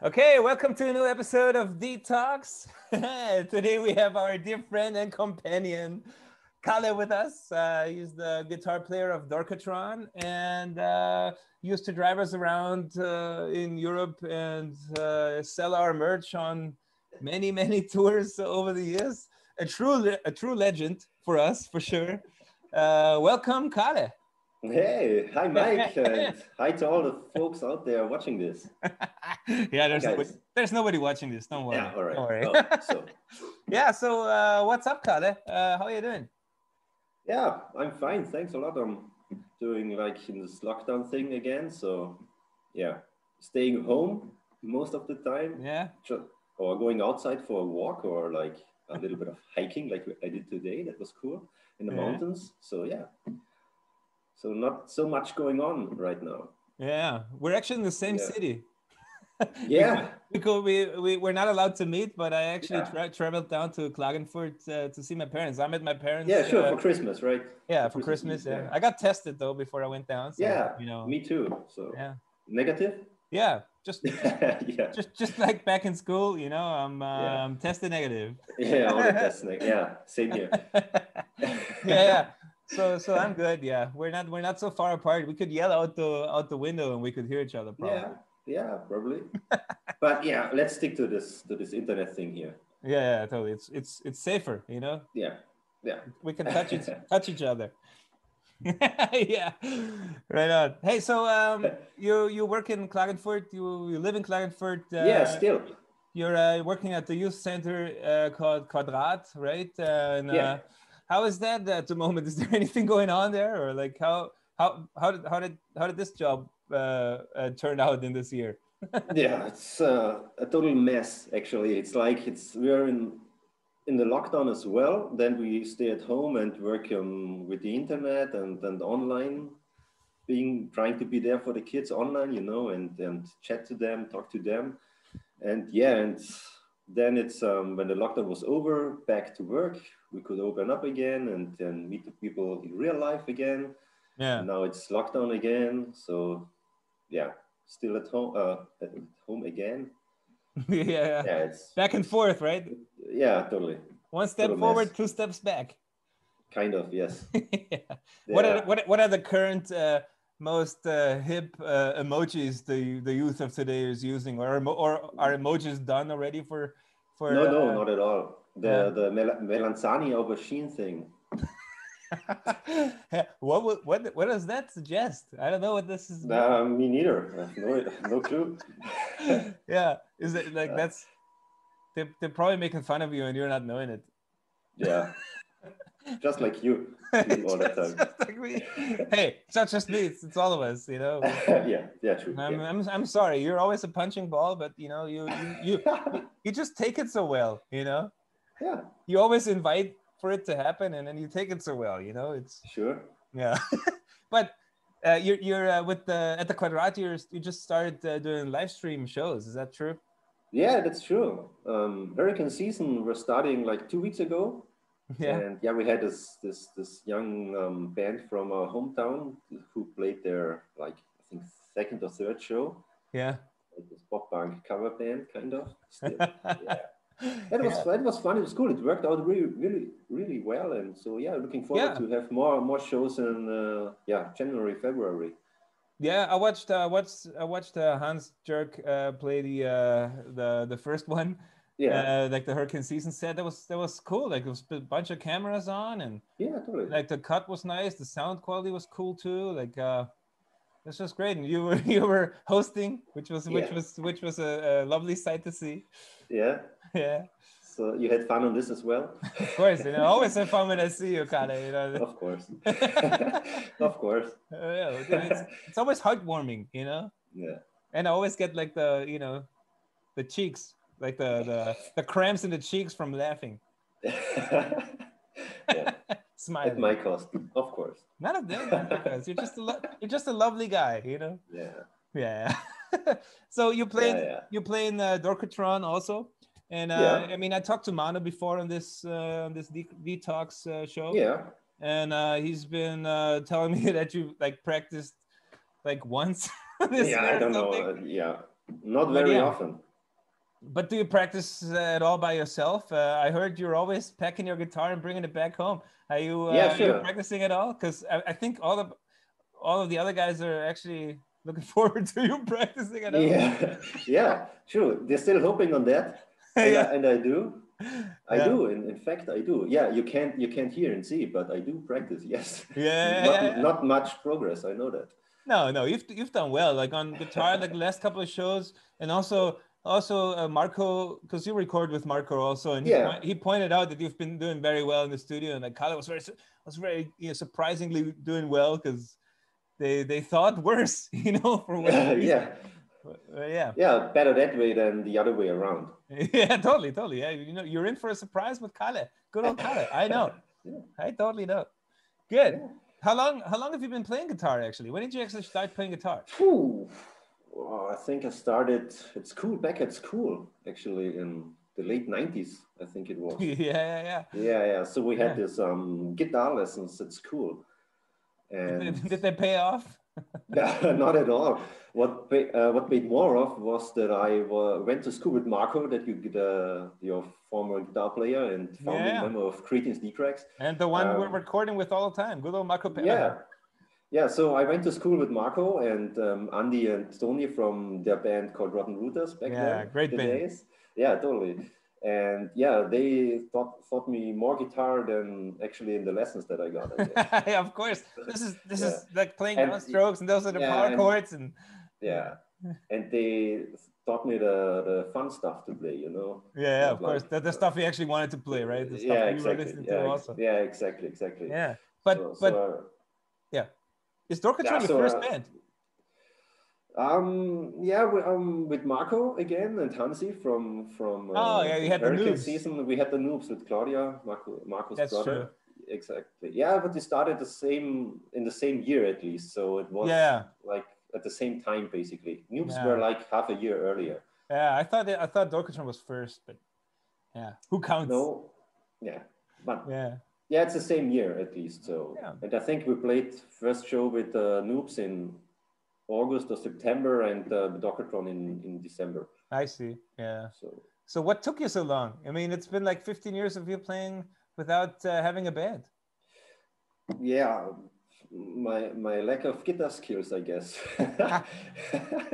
Okay, welcome to a new episode of DeeTALKS. Today we have our dear friend and companion, Kalle, with us. He's the guitar player of Dorkatron and used to drive us around in Europe and sell our merch on many tours over the years. A true legend for us, for sure. Welcome, Kalle. Hey, hi Mike, and hi to all the folks out there watching this. Yeah, there's nobody watching this. Don't worry. Yeah, all right. Don't worry. So yeah, so what's up, Kalle? How are you doing? yeah, I'm fine. Thanks a lot. I'm doing like in this lockdown thing again. So yeah, staying home most of the time. Yeah. Or going outside for a walk or like a little bit of hiking, like I did today. That was cool in the mountains. So yeah. So not so much going on right now. Yeah, we're actually in the same city. Yeah. We're not allowed to meet, but I actually traveled down to Klagenfurt to see my parents. I'm at my parents. Yeah, sure, for Christmas, right? Yeah, for Christmas. Yeah. I got tested though before I went down. So, yeah, you know. Me too. So yeah, negative. Yeah, just like back in school, you know, I'm tested negative. Yeah, all the tests. Yeah, same here. yeah. So I'm good. Yeah, we're not so far apart. We could yell out the window and we could hear each other. Probably. Yeah, probably. But yeah, let's stick to this internet thing here. Yeah, totally. It's safer, you know. Yeah. We can touch each other. Yeah, right on. Hey, so you work in Klagenfurt. You live in Klagenfurt. Yeah, still. You're working at the youth center called KWADRAT, right? Yeah. How is that at the moment? Is there anything going on there, or like how did this job turn out in this year? Yeah, it's a total mess actually. It's like we're in the lockdown as well. Then we stay at home and work with the internet and online, trying to be there for the kids online, you know, and chat to them, talk to them, and then it's when the lockdown was over, back to work. We could open up again and meet the people in real life again. Yeah. And now it's lockdown again. So yeah, still at home again. Yeah. It's back and forth, right? Yeah, totally. One step forward, 2 steps back. Kind of, yes. Yeah. What are the current most hip emojis the youth of today is using, or are emojis done already for No, not at all. The Melanzani aubergine thing. What does that suggest? I don't know what this is. Me neither. No clue. Yeah, is it like they're probably making fun of you and you're not knowing it. Yeah. Just like you all the time. Just like me. Hey, it's not just me. It's all of us, you know. Yeah, true. I'm sorry. You're always a punching ball, but you know you just take it so well, you know. Yeah. You always invite for it to happen, and then you take it so well, you know. It's sure. Yeah. But you're at the KWADRAT. You just started doing live stream shows. Is that true? Yeah, that's true. Hurricane season was starting like 2 weeks ago. Yeah. And yeah, we had this young band from our hometown who played their, like, I think, second or third show. Yeah. Like this pop punk cover band, kind of. Still. Yeah. It was fun. It was cool. It worked out really well. And so yeah, looking forward to have more shows in January, February. Yeah, I watched Hans Jerk play the first one. Yeah, like the Hurricane season set. That was cool. Like, it was a bunch of cameras on, and yeah, totally. Like the cut was nice. The sound quality was cool too. Like this was great. And you were hosting, which was a lovely sight to see. Yeah. Yeah. So you had fun on this as well? Of course, you know, I always have fun when I see you, Kalle. You know. Of course. Of course. Yeah, it's always heartwarming, you know. Yeah. And I always get like the cheeks. Like the cramps in the cheeks from laughing. Yeah. Smiling. At my cost, of course. None of them, because you're just a lovely guy, you know. Yeah. Yeah. So you play in Dorkatron also, and I mean, I talked to Manu before on this DeeTALKS show. Yeah. And he's been telling me that you like practiced like once. I don't know. Yeah. Not very often. But do you practice at all by yourself? I heard you're always packing your guitar and bringing it back home. Yeah, Are you sure. practicing at all? Because I think all of the other guys are actually looking forward to you practicing at all. Yeah, yeah, sure. They're still hoping on that, and Yeah. I do. I Yeah. do. In fact, I do. Yeah, you can't hear and see, but I do practice. Yes, Yeah. not much progress. I know that. No, you've done well. Like on guitar, like the last couple of shows, and also Marco, because you record with Marco also, and Yeah, he pointed out that you've been doing very well in the studio, and like Kalle was very surprisingly doing well because they thought worse, for whatever reason. yeah, Yeah, yeah. Better that way than the other way around. yeah, totally. Yeah, you're in for a surprise with Kalle. Good old Kalle. I know. Yeah, I totally know. Good. yeah. How long have you been playing guitar actually? When did you actually start playing guitar? Phew. Well, I think I started at school, back at school, actually in the late 90s, I think it was. Yeah. Yeah, yeah. So we had Yeah. this guitar lessons at school, and Did they pay off? not at all. What paid more off was that I went to school with Marco, that your former guitar player and founding Yeah. member of Cretin's DeeCracks. And the one we're recording with all the time, good old Marco Yeah, Pelleher. yeah. So I went to school with Marco and Andy and Tony from their band called Rotten Rooters back Yeah, then. great The band. days. Yeah, totally. And yeah, they taught me more guitar than actually in the lessons that I got, I guess. Yeah, of course. This Yeah. is like playing And downstrokes, and those are the yeah, power and chords, and yeah, and they taught me the fun stuff to play, yeah, not of course. like The stuff we actually wanted to play, right? The stuff yeah, we were exactly. listening to Yeah, also. yeah, exactly. Yeah, So so yeah, is yeah, Dorkatron your so first band? yeah, with Marco again and Hansi Oh yeah, you from had the Hurricane noobs. season. We had the noobs with Claudia, Marco's That's true. brother. Exactly. Yeah, but they started in the same year at least, so it was Yeah, like at the same time basically. Noobs were yeah, like half a year earlier. yeah. I thought Dorkatron was first, but yeah, who counts? No, yeah, but Yeah, yeah, it's the same year at least. So, yeah. and I think we played first show with Noobs in August or September, and Dorkatron in December. I see. Yeah. So So what took you so long? I mean, it's been like 15 years of you playing without having a band. yeah, my lack of guitar skills, I guess.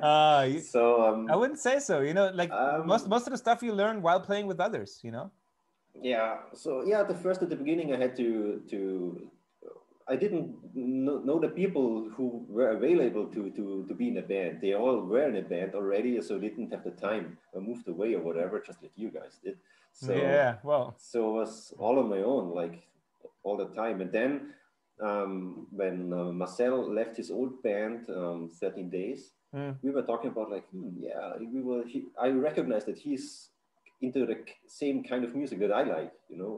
uh, So I wouldn't say so. Like most of the stuff you learn while playing with others. yeah, so yeah, at the beginning, I had to I didn't know the people who were available to be in a band. They all were in a band already, so they didn't have the time or moved away or whatever, just like you guys did. Yeah. Well. So I was all on my own, like all the time. And then when Marcel left his old band, 13 Days, we were talking about like, yeah, I recognized that he's into the same kind of music that I like,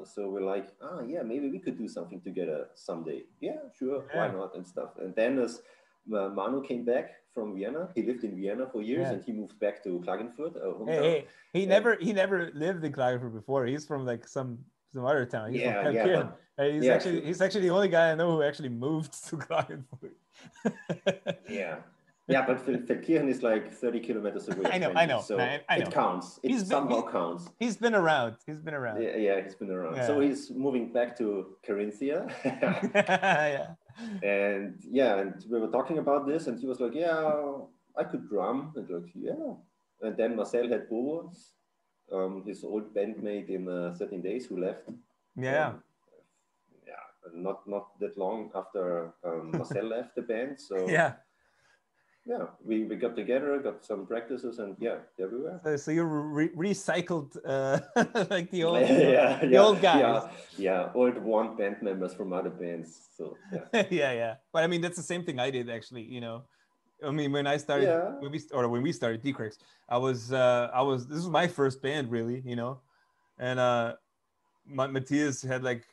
So we're like, yeah, maybe we could do something together someday. Yeah, sure, why not and stuff. And then as Manu came back from Vienna, he lived in Vienna for years, and he moved back to Klagenfurt, hometown. Hey, he never lived in Klagenfurt before. He's from like some other town. He's from Kalles. He's actually the only guy I know who actually moved to Klagenfurt. Yeah, but Feldkirchen is like 30 kilometers away. I know. So I know. it counts. It somehow counts. He's been around. Yeah, he's been around. Yeah. So he's moving back to Carinthia. Yeah. And we were talking about this, and he was like, yeah, I could drum. And like, yeah. And then Marcel had Bobo, his old bandmate in 13 Days, who left. Yeah. Not that long after Marcel left the band. So yeah, we got together, got some practices, and there we were. So you recycled like the old old guys. Yeah, old one band members from other bands. So yeah. But I mean, that's the same thing I did actually. I mean, when I started, when we started DeeCracks, I was this was my first band really, and Matthias had like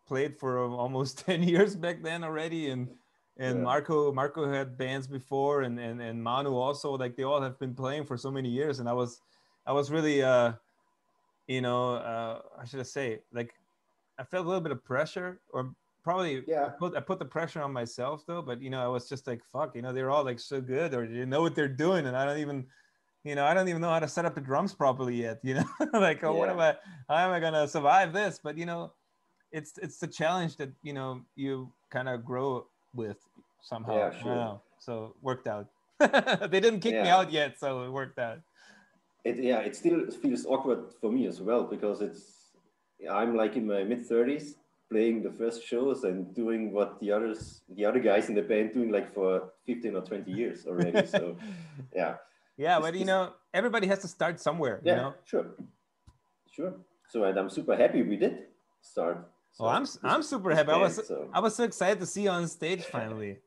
played for almost 10 years back then already, and Marco had bands before, and Manu also, like they all have been playing for so many years, and I was really how should I say, like I felt a little bit of pressure, or probably I put the pressure on myself though, but I was just like, fuck, they're all like so good, or they know what they're doing, and I don't even you know, I don't even know how to set up the drums properly yet, you know, like, oh, Yeah. how am I gonna survive this? But you know, it's the challenge that, you know, you kind of grow with somehow. Yeah, I don't sure. know. So it worked out. They didn't kick me Yeah. out yet, so it worked out. It still feels awkward for me as well because I'm like in my mid-30s playing the first shows and doing what the other guys in the band doing like for 15 or 20 years already. So yeah. Yeah, This, but you this, know, everybody has to start somewhere, you yeah, know. sure. Sure. So, and I'm super happy we did start. Oh, So I'm super this happy. band. So I was so excited to see you on stage finally.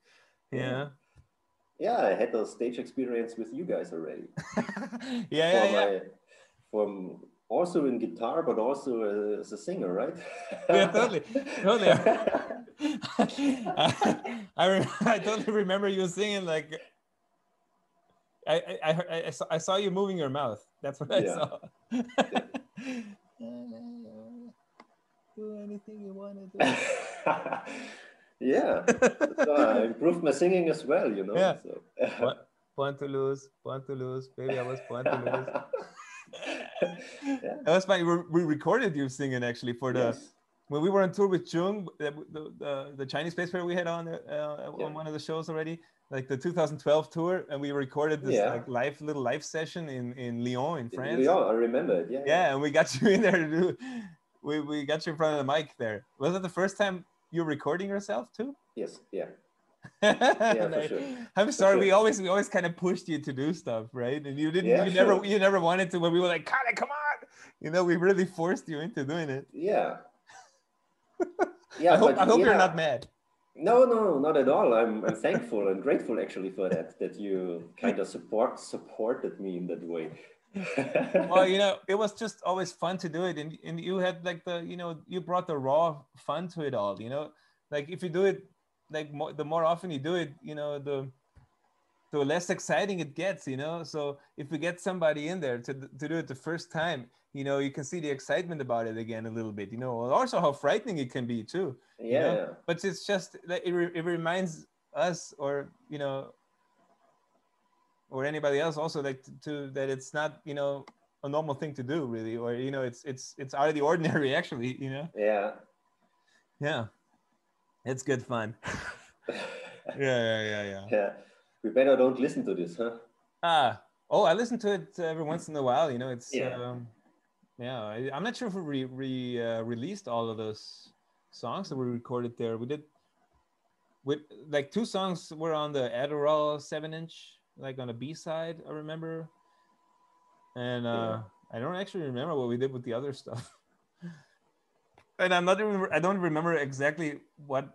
yeah, Yeah. yeah, I had a stage experience with you guys already Yeah, for yeah. my from also in guitar, but also as a singer, right? Yeah, totally, totally. I totally remember you singing like I saw you moving your mouth. That's what I Yeah. saw. Do anything you want to do. Yeah. So I improved my singing as well, you know. Yeah. So What? Born to lose, baby. I was born to lose. yeah. That was funny. We recorded you singing actually for the Yes. when we were on tour with Jung, the Chinese bass player we had Yeah. on one of the shows already, like the 2012 tour, and we recorded this Yeah. like little live session in Lyon in In France. Lyon, I remember it. Yeah, yeah. Yeah, and we got you in there to do. We got you in front of the mic there. Was it the first time you were recording yourself too? Yes. Yeah. Yeah, for Like, sure. I'm For sorry. sure. We always kind of pushed you to do stuff, right? And you didn't. Yeah, sure. You never wanted to. When we were like, Kalle, come on. You know, we really forced you into doing it. Yeah. Yeah, I but hope you're yeah. not mad. No, no, not at all. I'm thankful and grateful actually for that you kind of supported me in that way. Well, you know, it was just always fun to do it, and you had like you know, you brought the raw fun to it all. You know, like if you do it, like the more often you do it, you know, the less exciting it gets. You know, so if we get somebody in there to do it the first time, you know, you can see the excitement about it again a little bit. You know, and also how frightening it can be too. You know, Yeah, but it's just like it reminds us, or you know, or anybody else also, like to that it's not, you know, a normal thing to do really, or you know, it's out of the ordinary actually, you know. yeah. Yeah, it's good fun. Yeah. Yeah. We better don't listen to this, huh? Oh, I listen to it every once in a while, you know. It's Yeah. yeah, I'm not sure if we released all of those songs that we recorded there. We did with like 2 songs were on the Adderall 7-inch, like on the B side, I remember. And Yeah. I don't actually remember what we did with the other stuff. And I don't remember exactly what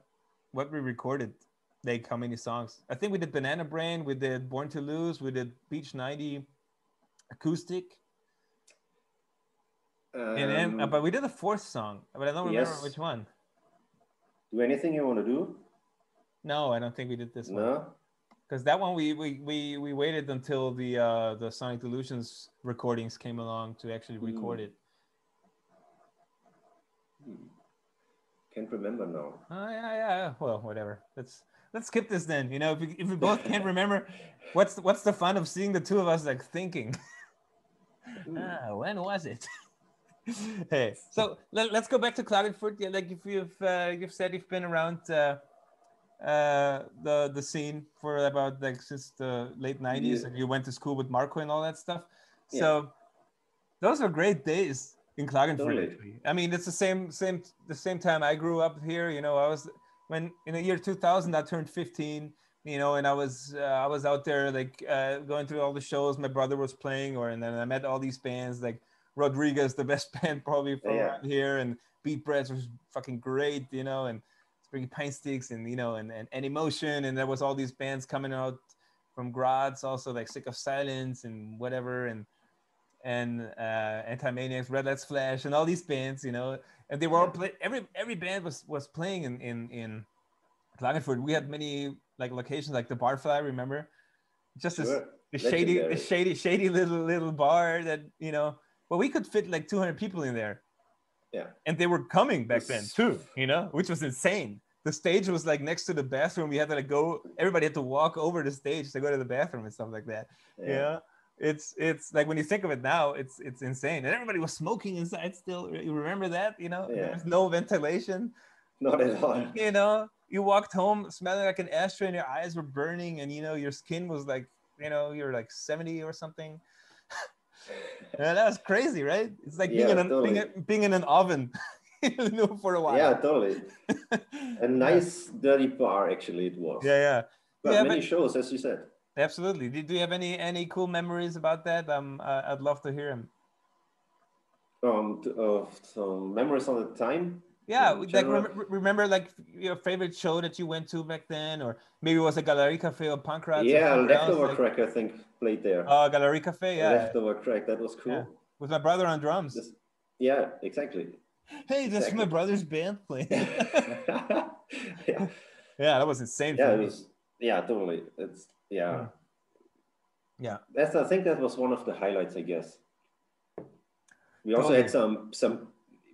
we recorded, like how many songs. I think we did Banana Brain, we did Born to Lose, we did Beach 90 acoustic, and then but we did a 4th song, but I don't remember Yes. which one. Do anything you want to do? No, I don't think we did this one, No? because that one we waited until the Sonic Delusions recordings came along to actually record it. Can't remember now. Oh yeah. Well, whatever. Let's skip this then. You know, if we both can't remember, what's the fun of seeing the two of us like thinking? When was it? Hey, so let's go back to Klagenfurt. Yeah, like if you've said you've been around the scene for about like since the late 90s, Yeah. and you went to school with Marco and all that stuff. Yeah. So those are great days in Klagenfurt. Totally. Actually, I mean, it's the same time I grew up here. You know, I was when in the year 2000 I turned 15. You know, and I was out there like going through all the shows my brother was playing, and then I met all these bands like Rodriguez, the best band probably from Yeah. around here, and Beat Breads was fucking great. You know, and Springy Pine Sticks, and you know, and Emotion, and there was all these bands coming out from Graz, also like Sick of Silence and whatever, and Anti-Maniacs, Red Lights Flash, and all these bands, you know, and they were all every band was playing in Klagenfurt. We had many like locations, like the Barfly, remember? Just Sure. this Legendary. shady little bar that, you know, well, we could fit like 200 people in there. Yeah. And they were coming back then too, you know, which was insane. The stage was like next to the bathroom. We had to like everybody had to walk over the stage to go to the bathroom and stuff like that. Yeah. Yeah. it's like when you think of it now, it's insane. And everybody was smoking inside still. You remember that? You know, Yeah. there's no ventilation. Not at all. You know, you walked home smelling like an ashtray, and your eyes were burning, and you know your skin was like, you know, you're like 70 or something. Yeah, that was crazy, right? It's like being totally. being in an oven, you know, for a while. Yeah, totally. A nice dirty bar, actually, it was. Yeah. But many shows, as you said. Absolutely. Do you have any cool memories about that? I'd love to hear them. Some memories on the time. Yeah, like remember like your favorite show that you went to back then, or maybe it was a Gallery Cafe or Punk Rats. Yeah, or Leftover else, Crack, I think, played there. Oh, Gallery Cafe, yeah. Leftover Crack, that was cool. Yeah. With my brother on drums. Yeah, exactly. Hey, that's my brother's band playing. Yeah, that was insane. Yeah, for it me. was. Yeah, totally. It's Yeah. I think that was one of the highlights, I guess. We also had some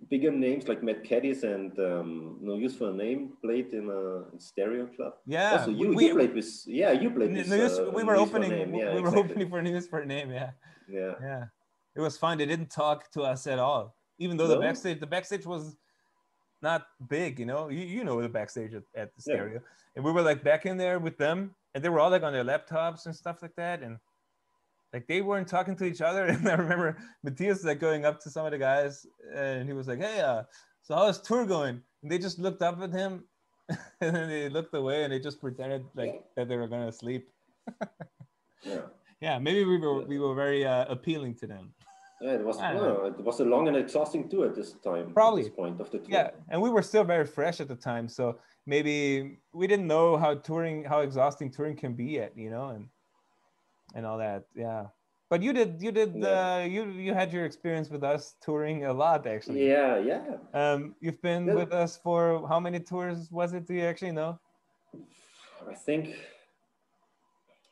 bigger names like Matt Caddies and No Use for a Name played in a stereo club. Yeah. Also, you played with you played with. We were opening. Yeah, we were opening for No Use for a Name. Yeah. Yeah. It was fun. They didn't talk to us at all, even though the backstage was not big. You know, you know the backstage at the stereo, and we were like back in there with them, and they were all like on their laptops and stuff like that, and like they weren't talking to each other. And I remember Matthias like going up to some of the guys, and he was like, "Hey, so how's tour going?" And they just looked up at him, and then they looked away, and they just pretended like that they were gonna sleep. Yeah, maybe we were very appealing to them. Yeah, it was a long and exhausting tour at this time. Probably. At this point of the tour. Yeah, and we were still very fresh at the time, so maybe we didn't know how exhausting touring can be yet, you know, and all that. Yeah, but you had your experience with us touring a lot, actually. Yeah. You've been with us for how many tours was it? Do you actually know? I think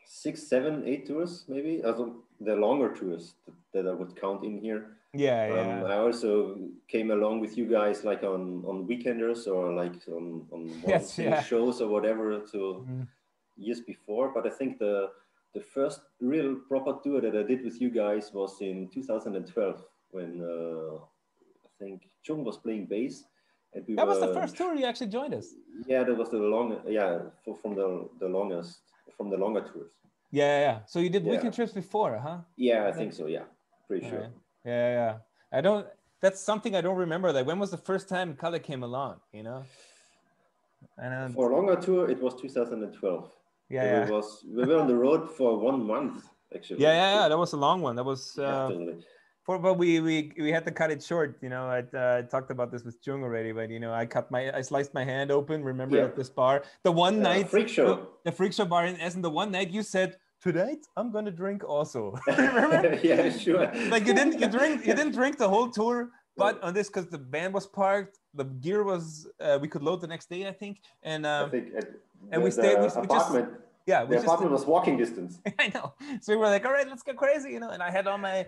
6, 7, 8 tours, maybe. The longer tours that I would count in here. Yeah. I also came along with you guys like on weekenders or like on one shows or whatever years before. But I think the first real proper tour that I did with you guys was in 2012 when I think Chung was playing bass. And that was the first tour you actually joined us. Yeah, that was from the longer tours. Yeah. So you did weekend trips before, huh? Yeah, I think so. Yeah, pretty sure. Yeah. That's something I don't remember. Like, when was the first time Kalle came along? You know. And for a longer tour, it was 2012. Yeah. We were on the road for 1 month actually. Yeah. That was a long one. That was. Totally. But we had to cut it short. You know, I talked about this with Jung already, but you know, I sliced my hand open. Remember at this bar, the one night freak show, the freak show bar in Essen. The one night you said, "Tonight I'm gonna drink also." Remember? Yeah, sure. Like you didn't drink the whole tour, but on this because the band was parked, the gear was we could load the next day, I think, and we stayed. We apartment. The apartment was walking distance. I know. So we were like, all right, let's get crazy, you know. And I had all my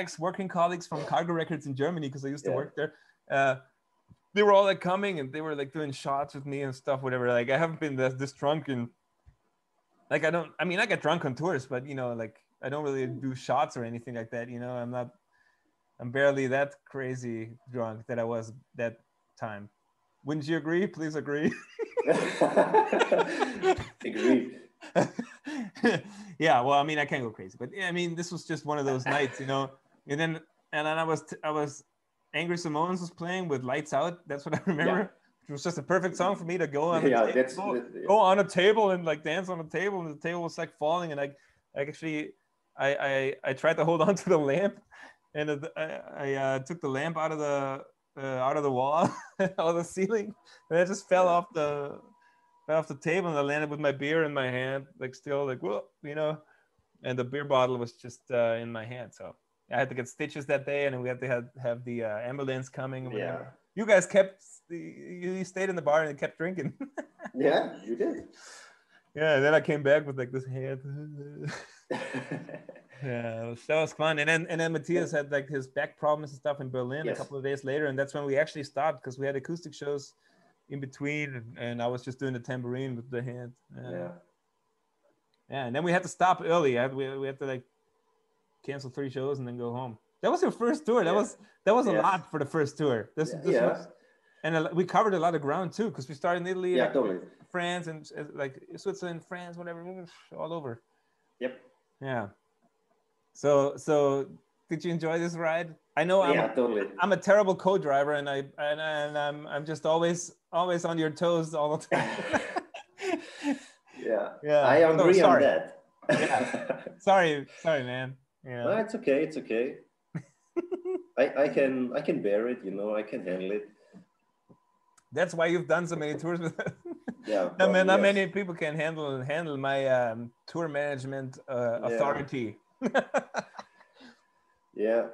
ex-working colleagues from Cargo Records in Germany because I used to work there. They were all like coming and they were like doing shots with me and stuff, whatever. Like I haven't been this drunk and like I get drunk on tours, but you know, like I don't really do shots or anything like that. You know, I'm barely that crazy drunk that I was that time. Wouldn't you agree? Please agree. Agreed. Yeah, well, I mean, I can't go crazy, but I mean, this was just one of those nights, you know. And then I was Angry Simone's was playing with Lights Out. That's what I remember. Yeah. It was just a perfect song for me to go on. Go on a table and like dance on a table, and the table was like falling, and I tried to hold on to the lamp, and I took the lamp out of the wall, out of the ceiling, and I just fell off the table, and I landed with my beer in my hand, like still like whoa, you know, and the beer bottle was just in my hand. So I had to get stitches that day, and we had to have the ambulance coming. Yeah. You guys you stayed in the bar and kept drinking. Yeah, you did. Yeah, and then I came back with like this hand. Yeah, that was fun. And then Matthias had like his back problems and stuff in Berlin a couple of days later, and that's when we actually stopped because we had acoustic shows in between, and I was just doing the tambourine with the hand. Yeah, and then we had to stop early. We had to like cancel 3 shows and then go home. That was your first tour. That was a lot for the first tour. This was, and we covered a lot of ground too, because we started in Italy, like, totally. France, and like Switzerland, France, whatever, all over. Yep. Yeah. So did you enjoy this ride? I know totally. I'm a terrible co-driver, and I'm just always on your toes all the time. Yeah. I agree on that. Yeah. Sorry, man. Yeah. No, it's okay. It's okay. I can bear it. You know, I can handle it. That's why you've done so many tours with us. Yeah. Not many people can handle my tour management authority. Yeah.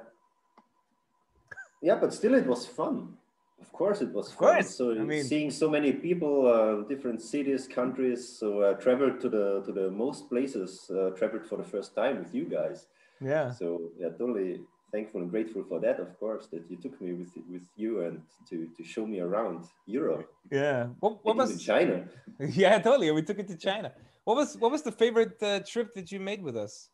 Yeah, but still, it was fun. Of course, it was fun. So seeing so many people, different cities, countries. So traveled to the most places. Traveled for the first time with you guys. Yeah. So totally thankful and grateful for that. Of course, that you took me with you and to show me around Europe. Yeah. What was China? Yeah, totally. We took it to China. What was the favorite trip that you made with us?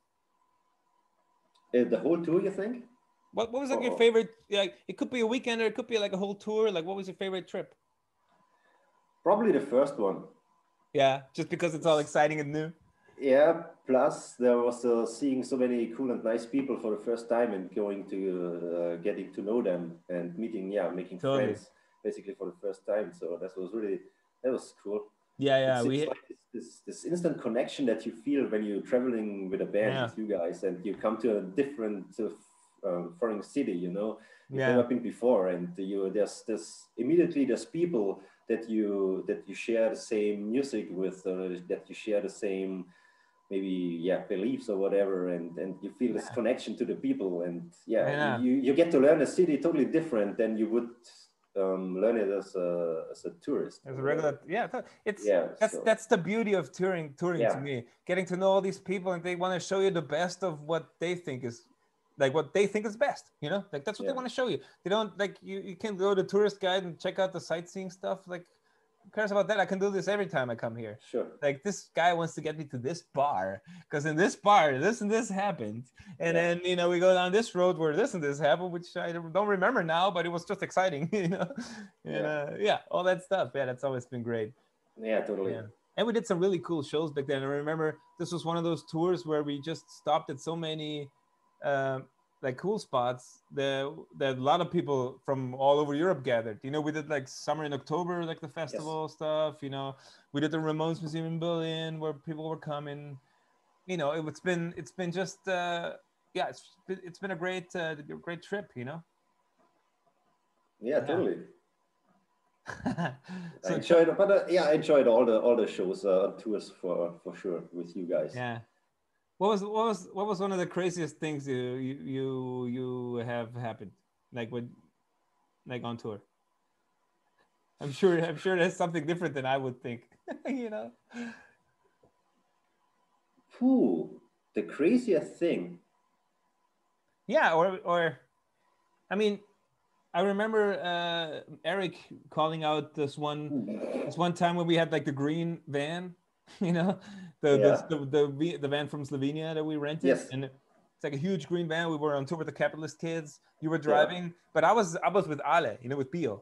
The whole tour, you think? What was like your favorite? Like, it could be a weekend or it could be like a whole tour. Like, what was your favorite trip? Probably the first one. Yeah, just because it's all exciting and new. Yeah, plus there was seeing so many cool and nice people for the first time and going to getting to know them and making friends basically for the first time. So that was cool. Yeah, it's like this instant connection that you feel when you're traveling with a band with you guys and you come to a different foreign city, you know, you've never been before, and there's people that you share the same music with, that you share the same beliefs or whatever, and you feel this connection to the people, and you get to learn a city totally different than you would learn it as a tourist, as a regular. That's the beauty of touring to me, getting to know all these people, and they want to show you the best of what they think is best, you know, like that's what they want to show you. They don't, like, you can go to tourist guide and check out the sightseeing stuff. Like, who cares about that? I can do this every time I come here. Sure. Like, this guy wants to get me to this bar because in this bar this and this happened, and then, you know, we go down this road where this and this happened, which I don't remember now, but it was just exciting, you know. And all that stuff. Yeah, that's always been great. Yeah, totally. Yeah. And we did some really cool shows back then. I remember this was one of those tours where we just stopped at so many like cool spots that a lot of people from all over Europe gathered. You know, we did like Summer in October, like the festival stuff. You know, we did the Ramones Museum in Berlin where people were coming. You know, it's been just it's been a great trip. You know. Yeah, totally. I enjoyed, I enjoyed all the shows, tours for sure with you guys. Yeah. What was one of the craziest things you have happened, like on tour? I'm sure that's something different than I would think. You know. The craziest thing. Yeah, or I mean, I remember Eric calling out this one time when we had like the green van, you know, the van from Slovenia that we rented. Yes. And it's like a huge green van. We were on tour with the Capitalist Kids. You were driving, but I was with Ale, you know, with Pio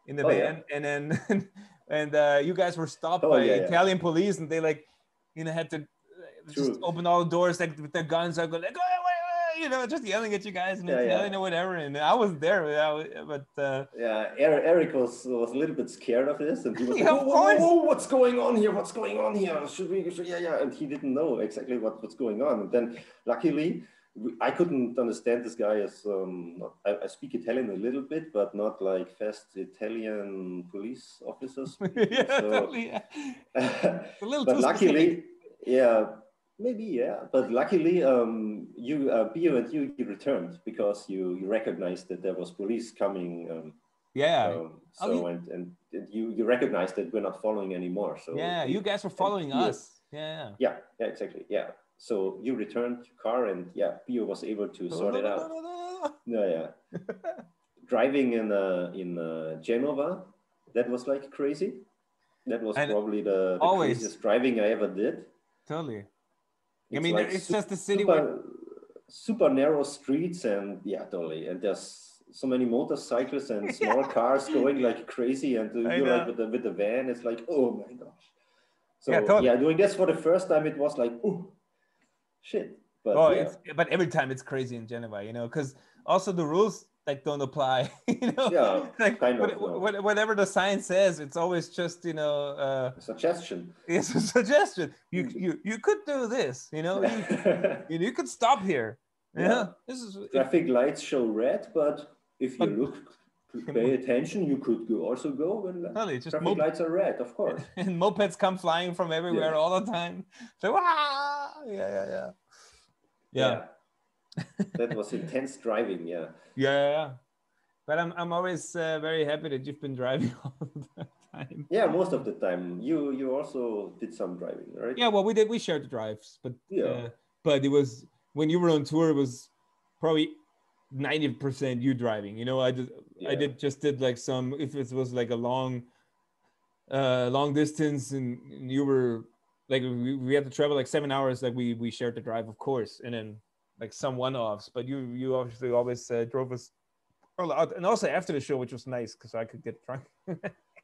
in the van. And then and you guys were stopped by Italian police, and they, like, you know, had to just open all the doors, like with their guns. I go like, you know, just yelling at you guys in Italian or whatever. And I was there, but Eric was a little bit scared of this, and he was like, whoa, what's going on here? What's going on here? Should we? And he didn't know exactly what's going on. And then, luckily, I couldn't understand this guy as I speak Italian a little bit, but not like fast Italian police officers. Totally. A little but too luckily, specific. Maybe, but luckily, Bio and you returned because you recognized that there was police coming. And you recognized that we're not following anymore. So you guys were following us. Yeah, exactly. Yeah. So you returned your car, and Bio was able to sort it out. Driving in Genova, that was like crazy. That was probably the craziest driving I ever did. Totally. It's, I mean, like, it's just a city where super narrow streets, and yeah, totally. And there's so many motorcyclists and small cars going like crazy, and you're like with the van. It's like, oh my gosh. So totally. doing this for the first time, it was like, oh shit. But but every time it's crazy in Geneva, you know, because also the rules like don't apply, you know. Yeah, like kind of. Whatever the sign says, it's always just, you know, a suggestion. It's a suggestion. You could do this, you know. You could stop here. Yeah. This is traffic lights show red, but if you look, pay attention, you could also go when traffic lights are red, of course. And mopeds come flying from everywhere all the time. So yeah. That was intense driving. Yeah. But I'm always very happy that you've been driving all the time. Yeah, most of the time. You also did some driving, right? Yeah, well, we shared the drives, but but it was when you were on tour, it was probably 90% you driving. You know, I did like some, if it was like a long distance, and you were like, we had to travel like 7 hours, like we shared the drive, of course, and then like some one-offs, but you obviously always drove us out, and also after the show, which was nice because I could get drunk.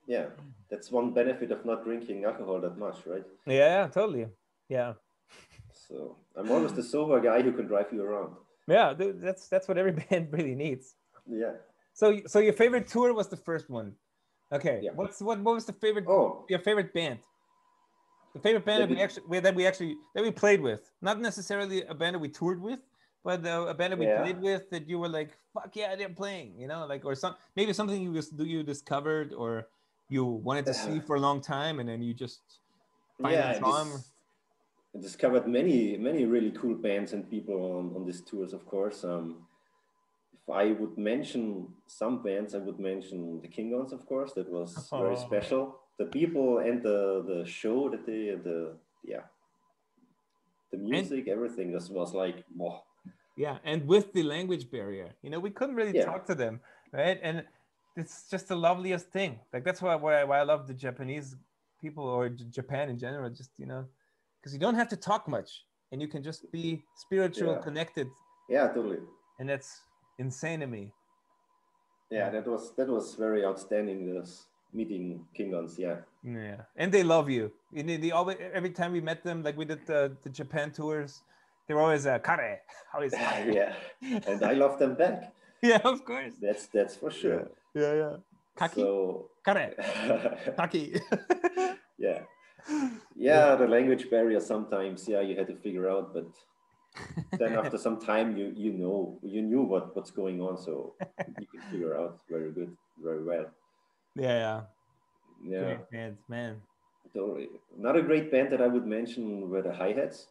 Yeah, that's one benefit of not drinking alcohol that much, right? Yeah, totally. Yeah. So I'm always the sober guy who can drive you around. Yeah, that's what every band really needs. Yeah. So your favorite tour was the first one. Okay. Yeah. What was the favorite? Your favorite band? The favorite band that we played with, not necessarily a band that we toured with, but a band that we played with that you were like, fuck yeah, they're playing, you know, like, or maybe something you discovered or you wanted to see for a long time, and then you just finally saw them. I discovered many really cool bands and people on these tours, of course. If I would mention some bands, I would mention the Klingons, of course. That was very special. The people and the show that the music, everything just was like, wow. Yeah, and with the language barrier, you know, we couldn't really talk to them, right? And it's just the loveliest thing. Like, that's why I love the Japanese people, or Japan in general, just, you know, because you don't have to talk much and you can just be spiritual, connected. Yeah, totally. And that's insane to me. Yeah, that was very outstanding, this meeting Klingons. Yeah, and they love you. They always, every time we met them, like we did the Japan tours, they were always Kalle, always Kalle. Yeah, and I love them back. Yeah, of course. That's for sure. Yeah. Kaki. So Kalle. Kaki. Yeah, the language barrier sometimes, you had to figure out, but then after some time you knew what's going on, so you can figure out very well. Yeah. Great band, man. Totally. Another great band that I would mention were the Hi-Hats.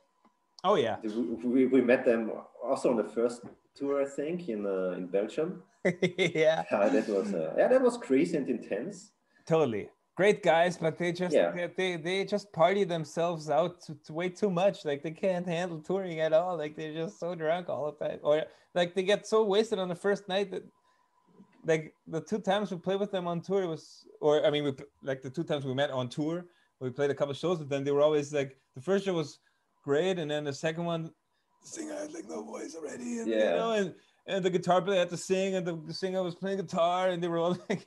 Oh yeah. We met them also on the first tour, I think, in Belgium. That was crazy and intense. Totally. Great guys, but they just they just party themselves out to way too much. Like, they can't handle touring at all. Like, they're just so drunk all the time, or like they get so wasted on the first night that, like, the 2 times we played with them on tour the 2 times we met on tour, we played a couple of shows with them. They were always like, the first show was great, and then the second one, the singer had like no voice already, and you know, and the guitar player had to sing, and the singer was playing guitar, and they were all like,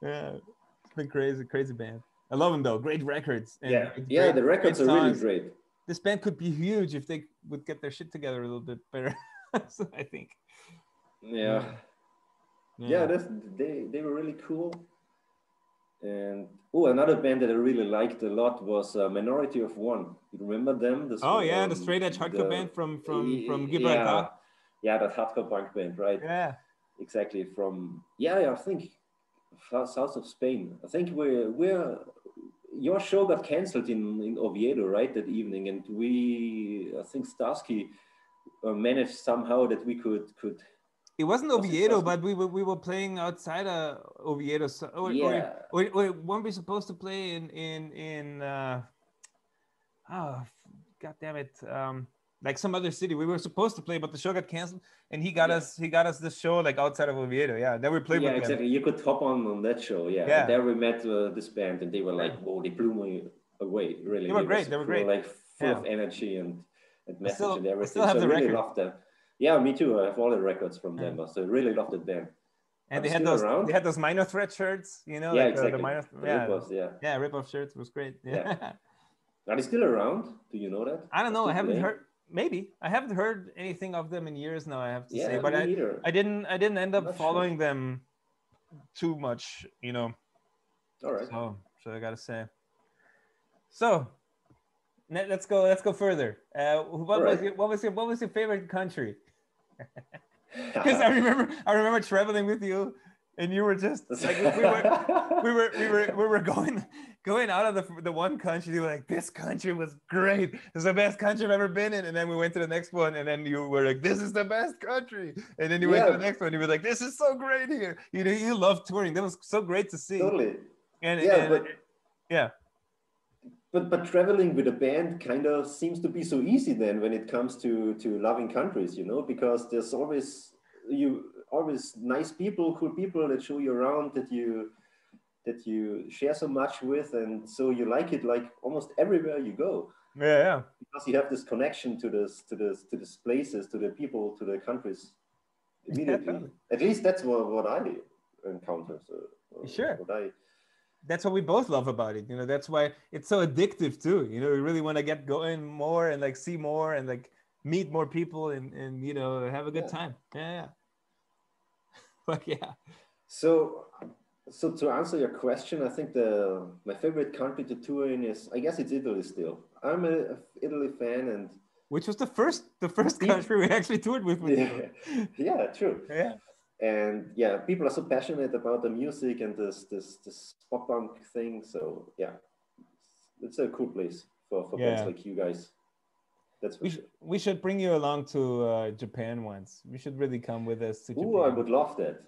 It's been crazy band. I love them though. Great records. And the records are really great. This band could be huge if they would get their shit together a little bit better. So I think. They were really cool. And another band that I really liked a lot was Minority of One. You remember them? The straight edge hardcore band from Gibraltar. Yeah, that hardcore punk band, right? Yeah, exactly. From I think south of Spain. I think your show got cancelled in Oviedo, right, that evening, and I think Starsky managed somehow that we could. It wasn't Oviedo, but we were playing outside Oviedo. Or weren't we supposed to play in God damn it, like some other city? We were supposed to play, but the show got canceled, and he got us this show like outside of Oviedo. Yeah, then we played with them. Exactly. You could hop on that show. Yeah. And there we met this band, and they were like, whoa, they blew me away. Really, they were great. They were great. Like full of energy, and and message and I everything. still have So the I really record. love them. Yeah, me too. I have all the records from them. So I really love that band. And they had those minor threat shirts, you know, Yeah, like exactly. the minor, rip-offs, yeah, rip-off shirts was great. Yeah. Are they still around? Do you know that? I don't know. I haven't playing? heard. Maybe I haven't heard anything of them in years now. I have to say, but me neither. I didn't end up following them too much, you know. All right. So I gotta say. So let's go further. What was your favorite country? Because I remember traveling with you, and you were just like we were going out of the one country. You were like, this country was great. This is the best country I've ever been in. And then we went to the next one, and then you were like, this is the best country. And then you went to the next one. You were like, this is so great here. You know, you love touring. That was so great to see. Totally. Yeah, but traveling with a band kind of seems to be so easy then when it comes to loving countries, you know, because there's always nice people, cool people that show you around, that you share so much with, and so you like it like almost everywhere you go. Yeah. Because you have this connection to this places, to the people, to the countries immediately. Yeah, totally. At least that's what I encounter. Sure. That's what we both love about it. You know, that's why it's so addictive too. You know, we really want to get going more and like see more and like meet more people and you know, have a good time. Yeah. But yeah. So to answer your question, I think my favorite country to tour in is, I guess it's Italy still. I'm a Italy fan, and which was the first country we actually toured with. Yeah, true. Yeah. And yeah, people are so passionate about the music and this pop punk thing. So yeah, it's a cool place for bands like you guys. That's for sure. We should bring you along to Japan once. We should really come with us to Japan. I would love that.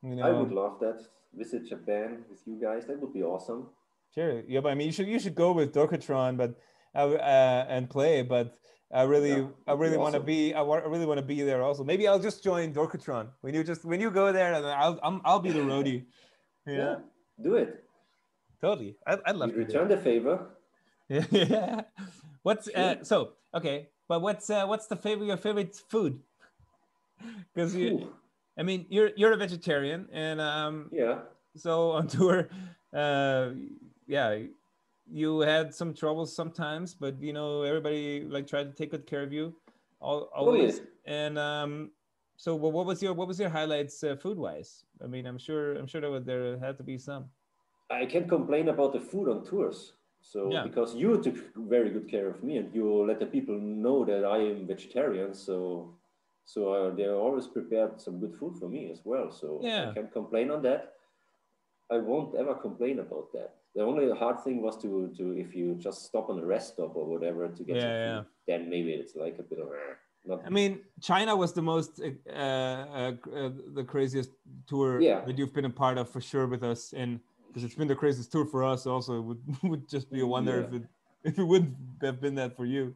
You know, I would love that. Visit Japan with you guys. That would be awesome. Sure. Yeah, but I mean, you should go with Dorkatron, but and play. But I really want to be. I really want to be there also. Maybe I'll just join Dorkatron when you go there, and I'll be the roadie. Yeah, do it. Totally. I'd love to return the favor. Yeah. What's so okay? But what's your favorite food? Because I mean, you're a vegetarian, and so on tour, you had some troubles sometimes, but you know, everybody like tried to take good care of you, always. And so what was your highlights food wise? I mean, I'm sure there had to be some. I can't complain about the food on tours. So because you took very good care of me, and you let the people know that I am vegetarian, so they always prepared some good food for me as well. So I can't complain on that. I won't ever complain about that. The only hard thing was to if you just stop on a rest stop or whatever to get some food, then maybe it's like a bit of not. I mean, China was the most the craziest tour that you've been a part of for sure with us, and because it's been the craziest tour for us also. It would just be a wonder if it wouldn't have been that for you.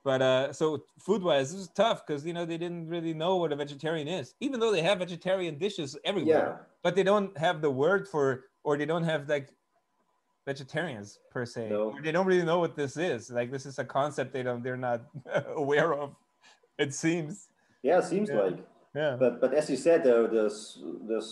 But so food-wise, this is tough because you know they didn't really know what a vegetarian is, even though they have vegetarian dishes everywhere. But they don't have the word for, or they don't have like vegetarians per se. No. They don't really know what this is. Like this is a concept they're not aware of. It seems. Yeah, it seems like. Yeah. But as you said, there's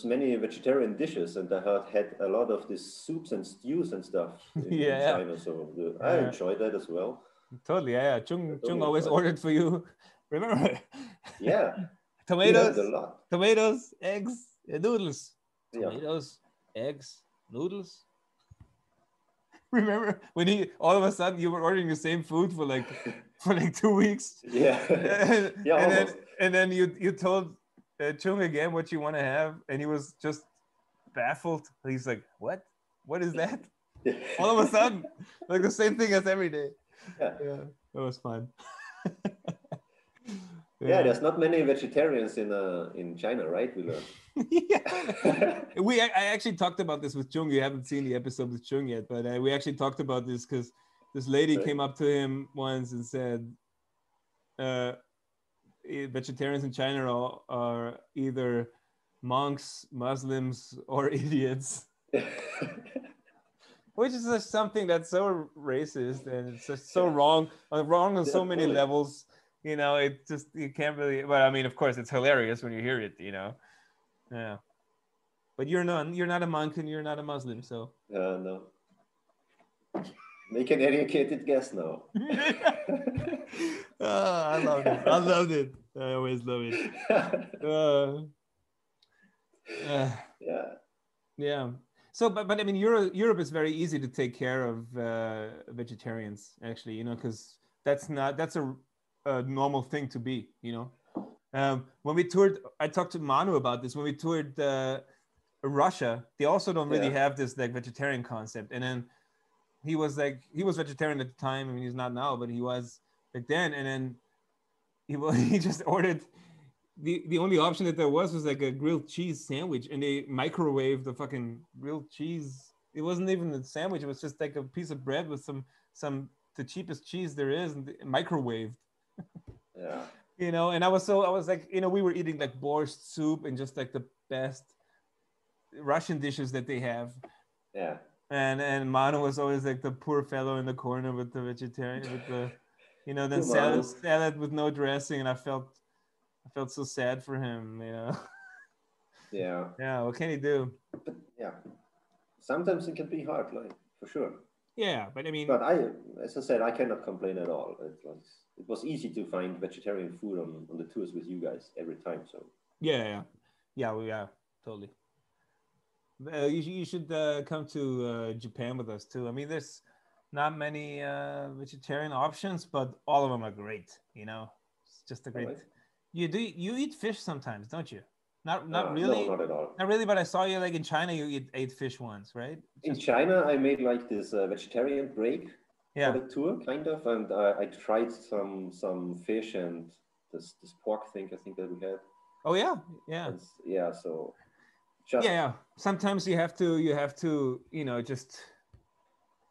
many vegetarian dishes, and I had a lot of these soups and stews and stuff in China. So I enjoyed that as well. Totally, yeah. Chung always ordered for you. Remember? Yeah. Tomatoes, eggs, noodles. Tomatoes, eggs, noodles. Remember when all of a sudden you were ordering the same food for like 2 weeks? Yeah. And then you told Chung again what you want to have, and he was just baffled. He's like, "What? What is that?" All of a sudden, like the same thing as every day. Yeah, that was fun. There's not many vegetarians in China, right? We learned. I actually talked about this with Chung. You haven't seen the episode with Chung yet, but we actually talked about this because this lady came up to him once and said, vegetarians in China are either monks, Muslims, or idiots. which is just something that's so racist and it's just so wrong on so many Totally. levels. You know, it just, you can't really, but I mean, of course it's hilarious when you hear it, you know. Yeah, but you're not a monk and you're not a Muslim, so No. Make an educated guess now. I loved it. I loved it. I always love it. Yeah. Yeah. So, but I mean, Europe is very easy to take care of vegetarians, actually, you know, because that's a normal thing to be, you know. When we toured, I talked to Manu about this. When we toured Russia, they also don't really have this like vegetarian concept. And then he was vegetarian at the time. I mean, he's not now, but he was back then. And then he just ordered the only option that there was like a grilled cheese sandwich, and they microwaved the fucking grilled cheese. It wasn't even a sandwich. It was just like a piece of bread with some the cheapest cheese there is, and microwaved. Yeah. You know, and I was like, you know, we were eating like borscht soup and just like the best Russian dishes that they have. Yeah. And Manu was always like the poor fellow in the corner with the vegetarian, with the, you know, then Manu. salad with no dressing, and I felt so sad for him, you know. Yeah. Yeah, what can he do? But yeah, sometimes it can be hard, like for sure. Yeah, but I mean, but as I said, I cannot complain at all. It was easy to find vegetarian food on the tours with you guys every time. So yeah, totally. You should come to Japan with us too. I mean, there's not many vegetarian options, but all of them are great. You know, it's just a great. right. You eat fish sometimes, don't you? Not No, really. not at all. Not really, but I saw you like in China. You ate fish once, right? In China, I made like this vegetarian break Yeah. for the tour, kind of, and I tried some fish and this pork thing. I think that we had. Oh yeah, yeah. And, yeah, so just yeah. Sometimes you have to you know, just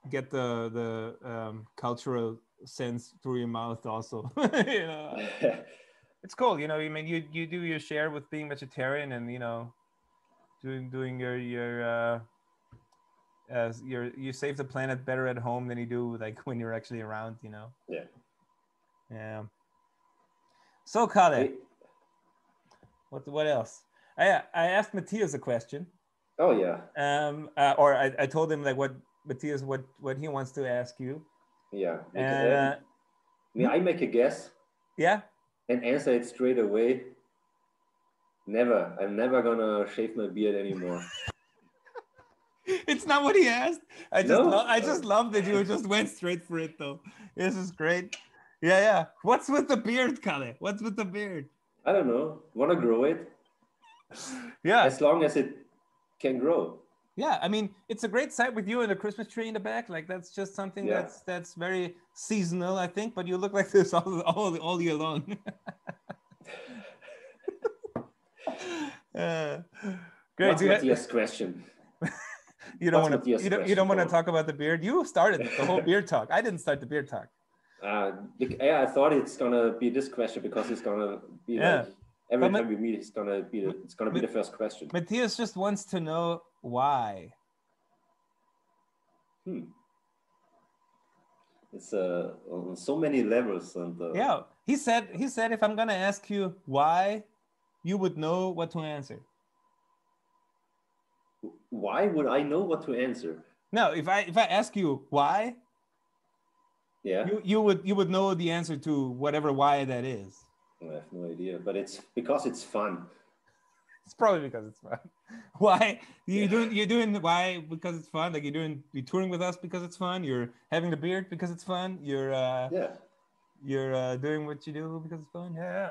get the cultural sense through your mouth also. You know, it's cool. You know, I mean, you do your share with being vegetarian, and you know, doing your you save the planet better at home than you do like when you're actually around. You know. Yeah. So Kalle, what else? I asked Matthias a question. Oh yeah. Or I told him like what Matthias what he wants to ask you. Yeah. And may I make a guess? Yeah. And answer it straight away. Never. I'm never gonna shave my beard anymore. It's not what he asked. I just No? love that you just went straight for it though. This is great. Yeah. What's with the beard, Kalle? What's with the beard? I don't know. Wanna grow it? Yeah. As long as it can grow. Yeah, I mean, it's a great sight with you and a Christmas tree in the back. Like that's just something that's very seasonal, I think. But you look like this all year long. Great. What's Matthias' question? You don't want to talk about the beard. You started the whole beard talk. I didn't start the beard talk. I thought it's gonna be this question because it's gonna be like every time we meet, it's gonna be the first question. Matthias just wants to know why. It's on so many levels, and yeah, he said if I'm gonna ask you why, you would know what to answer. Why would I know what to answer? No, if I ask you why, you would know the answer to whatever why that is. I have no idea, but it's because it's fun. It's probably because it's fun. Why you're doing why because it's fun? Like you're touring with us because it's fun. You're having the beard because it's fun. You're doing what you do because it's fun. Yeah.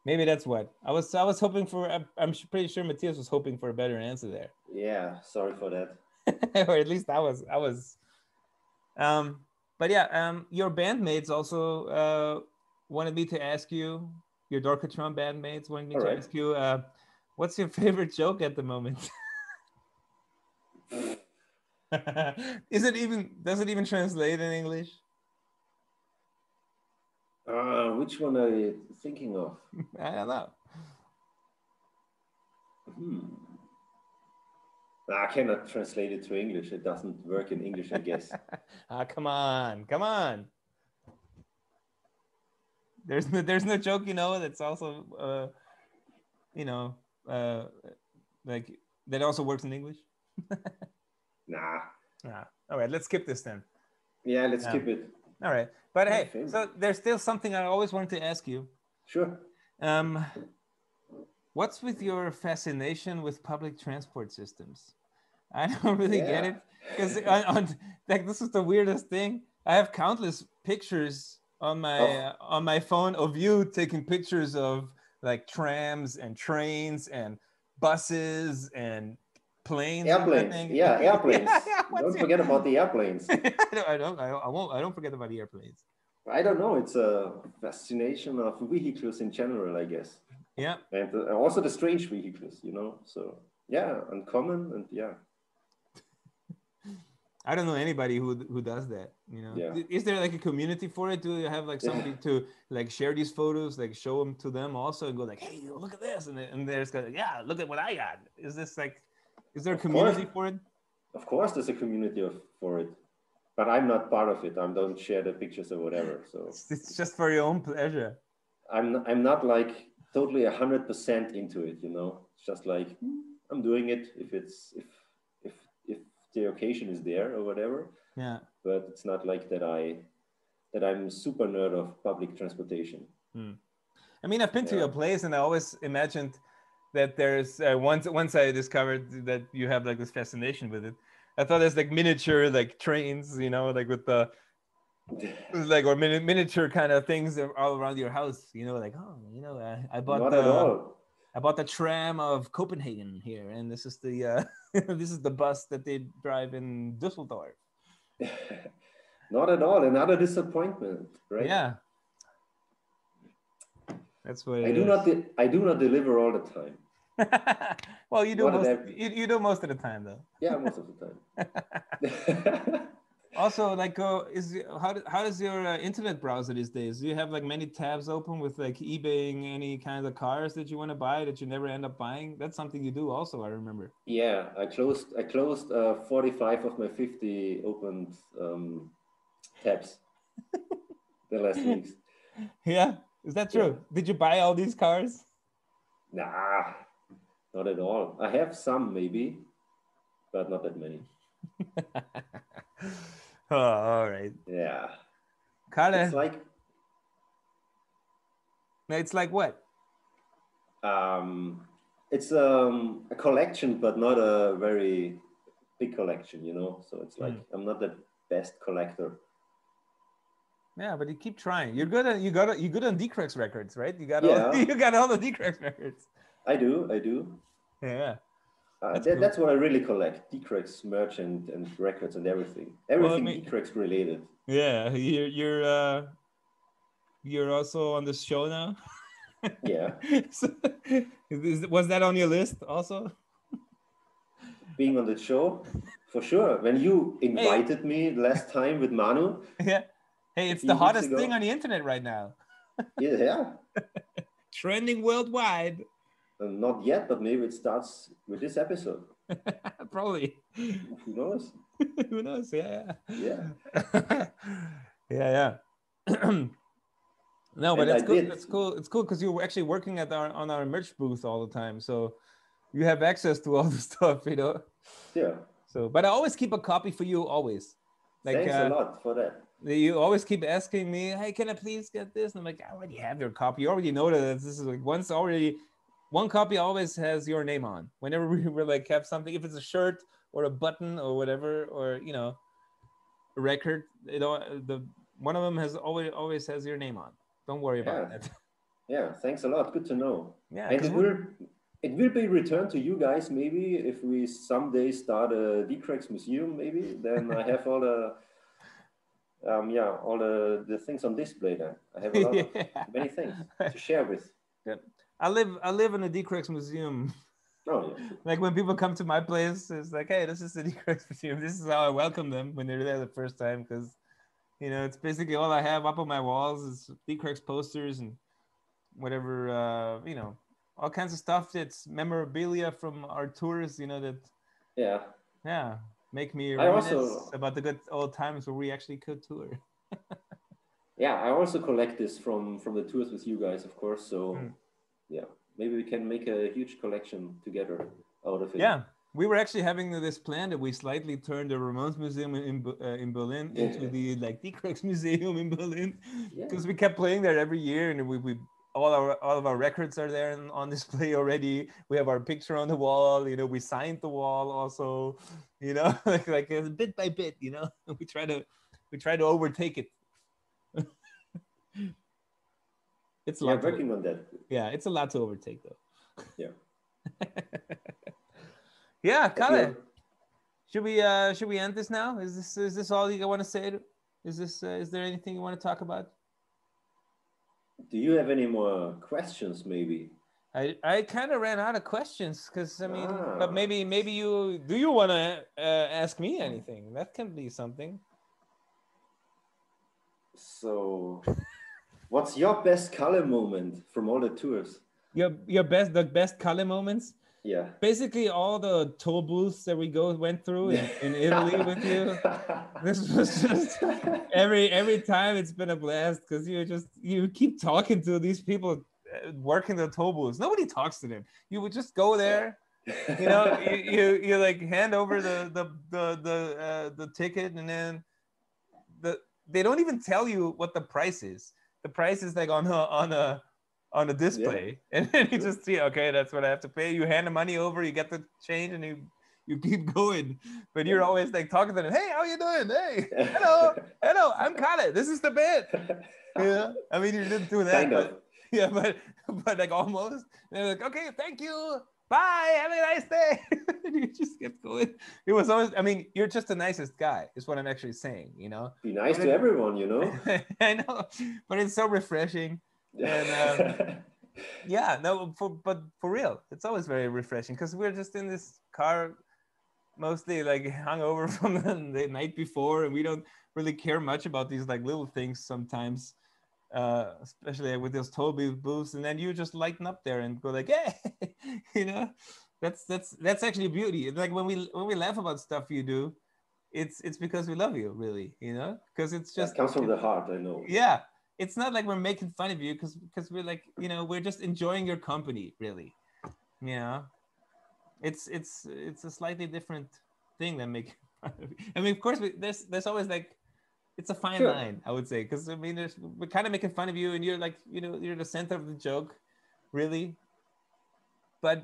Maybe that's what I was hoping for. I'm pretty sure Matthias was hoping for a better answer there. Yeah, sorry for that. Or at least I was. But yeah, your bandmates also wanted me to ask you. Your Dorkatron bandmates wanted me to ask you, what's your favorite joke at the moment? Does it even translate in English? Which one are you thinking of? I don't know. I cannot translate it to English. It doesn't work in English, I guess. Come on, come on. There's no joke, that's also, like that also works in English. Nah. All right, let's skip this then. Yeah, let's skip it. All right, but hey, so there's still something I always wanted to ask you. Sure. What's with your fascination with public transport systems? I don't really get it, because like this is the weirdest thing. I have countless pictures on my phone of you taking pictures of like trams and trains and buses and planes. Airplanes. Yeah, airplanes. Don't forget about the airplanes. I don't forget about the airplanes. I don't know. It's a fascination of vehicles in general, I guess. Yeah. And also the strange vehicles, So yeah, uncommon and yeah. I don't know anybody who does that, Yeah. Is there like a community for it? Do you have like somebody to like share these photos, like show them to them also and go like, hey, look at this. And there's like, yeah, look at what I got. Is there a community for it? Of course, there's a community for it, but I'm not part of it. I don't share the pictures or whatever. So it's just for your own pleasure. I'm not like totally 100% into it, It's just like I'm doing it if the occasion is there or whatever. Yeah. But it's not like that I'm super nerd of public transportation. I mean, I've been to your place and I always imagined that there's once I discovered that you have like this fascination with it, I thought there's like miniature like trains, like with the like or miniature kind of things all around your house, like I bought not at all. I bought the tram of Copenhagen here, and this is the this is the bus that they drive in Düsseldorf. Not at all. Another disappointment, right? Yeah. That's what I do not deliver all the time. Well, you do you do most of the time though. Yeah, most of the time. Also, like, how does your internet browser these days? Do you have like many tabs open with like eBaying any kind of cars that you want to buy that you never end up buying? That's something you do also, I remember. Yeah, I closed 45 of my 50 opened tabs the last weeks. Yeah, is that true? Yeah. Did you buy all these cars? Nah, not at all. I have some maybe, but not that many. Oh, all right. Yeah. Kalle. It's like what? It's a collection, but not a very big collection, So it's like I'm not the best collector. Yeah, but you keep trying. You're good on DeeCracks records, right? You got all the DeeCracks records. I do. Yeah. That's what I really collect: DeeCracks merch and records and everything. DeeCracks related. Yeah, you're also on this show now. Yeah. So, was that on your list also? Being on the show, for sure. When you invited me last time with Manu. Yeah. Hey, it's the hottest thing on the internet right now. Yeah. Trending worldwide. Not yet, but maybe it starts with this episode. Probably. Who knows? Who knows? Yeah. Yeah. Yeah. No, but it's cool. It's cool. It's cool because you're actually working on our merch booth all the time, so you have access to all the stuff, Yeah. So, but I always keep a copy for you, always. Like, thanks a lot for that. You always keep asking me, "Hey, can I please get this?" And I'm like, "I already have your copy. You already know that this is like one copy always has your name on. Whenever we like have something, if it's a shirt or a button or whatever, or a record, one of them has always has your name on. Don't worry about that." Yeah, thanks a lot. Good to know. Yeah, and it will be returned to you guys maybe if we someday start a DeeCracks museum. Maybe then I have all the all the things on display. Then I have a lot of many things to share with. Yeah. I live in a DeeCracks museum. Oh yeah. Like when people come to my place, it's like, hey, this is the DeeCracks museum. This is how I welcome them when they're there the first time, because it's basically all I have up on my walls is DeeCracks posters and whatever, all kinds of stuff that's memorabilia from our tours, that Yeah. Yeah, make me I reminisce also, about the good old times where we actually could tour. yeah, I also collect this from the tours with you guys, of course. Hmm. So yeah, maybe we can make a huge collection together out of it. Yeah, we were actually having this plan that we slightly turned the Ramones Museum in Berlin into the like DeeCracks Museum in Berlin, Yeah. because we kept playing there every year, and we all of our records are there on display already. We have our picture on the wall. You know, we signed the wall also. You know, like bit by bit. You know, we try to overtake it. It's a Yeah, lot to, working on that. yeah, it's a lot to overtake though. Yeah. Yeah, But you're, Kalle, should we end this now? Is this all you want to say? Is there anything you want to talk about? do you have any more questions maybe? I kind of ran out of questions because I mean, but Ah, maybe you want to ask me anything? That can be something. so what's your best color moment from all the tours? Your the best Kalle moments. Yeah. Basically, all the toll booths that we went through in Italy with you. This was just every time it's been a blast because you keep talking to these people working the toll booths. Nobody talks to them. You would just go there, you know, you like hand over the ticket, and then they don't even tell you what the price is. The price is like on a display, Yeah. and then you just see, okay, that's what I have to pay. You hand the money over, you get the change, and you keep going. But you're always like talking to them. Hey, how you doing? Hey, hello, I'm Kalle. This is the band. Yeah, I mean, you didn't do that, Kind but of. yeah, but like almost. And they're like, okay, thank you. Bye. Have a nice day. You just kept going. It was always. I mean, you're just the nicest guy. Is what I'm actually saying. You know. Be nice to everyone, you know? I know, but it's so refreshing. And yeah, no, but for real, it's always very refreshing because we're just in this car, mostly like hungover from the night before, and we don't really care much about these like little things sometimes, especially with those toll booths. And then you just lighten up there and go like, hey, you know, that's actually beauty. Like when we laugh about stuff you do, it's because we love you, really, you know, because it's That just comes from the heart, I know. yeah, it's not like we're making fun of you because we're like, you know, we're just enjoying your company, really, you know. It's a slightly different thing than making fun of you. I mean, of course, there's always like, it's a fine Sure. line, I would say, because I mean, we're kind of making fun of you, and you're like, you know, you're the center of the joke, really, but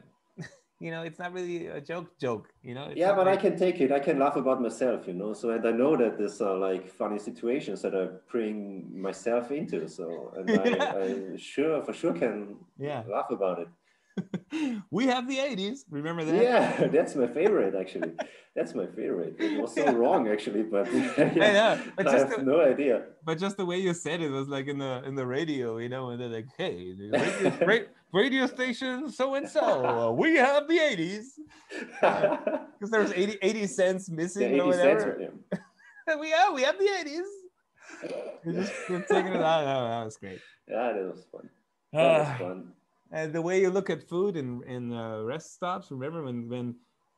you know, it's not really a joke, you know. It's Yeah, not but I like can take it. I can laugh about myself, you know. So, and I know that these are like funny situations that I bring myself into. So, and yeah, I sure, for sure can yeah. laugh about it. We have the 80s, remember that? Yeah, that's my favorite, actually. That's my favorite. It was so Yeah. wrong, actually, but I yeah, know, but I have no idea. but just the way you said it was like in the radio, you know, and they're like, "Hey, the radio station so and so, we have the 80s," because there's 80 cents The missing or 80 cents. whatever. Yeah. We have the 80s. You're taking it out. Oh, that was great. Yeah, that was fun. That was Uh, fun. and the way you look at food in rest stops. Remember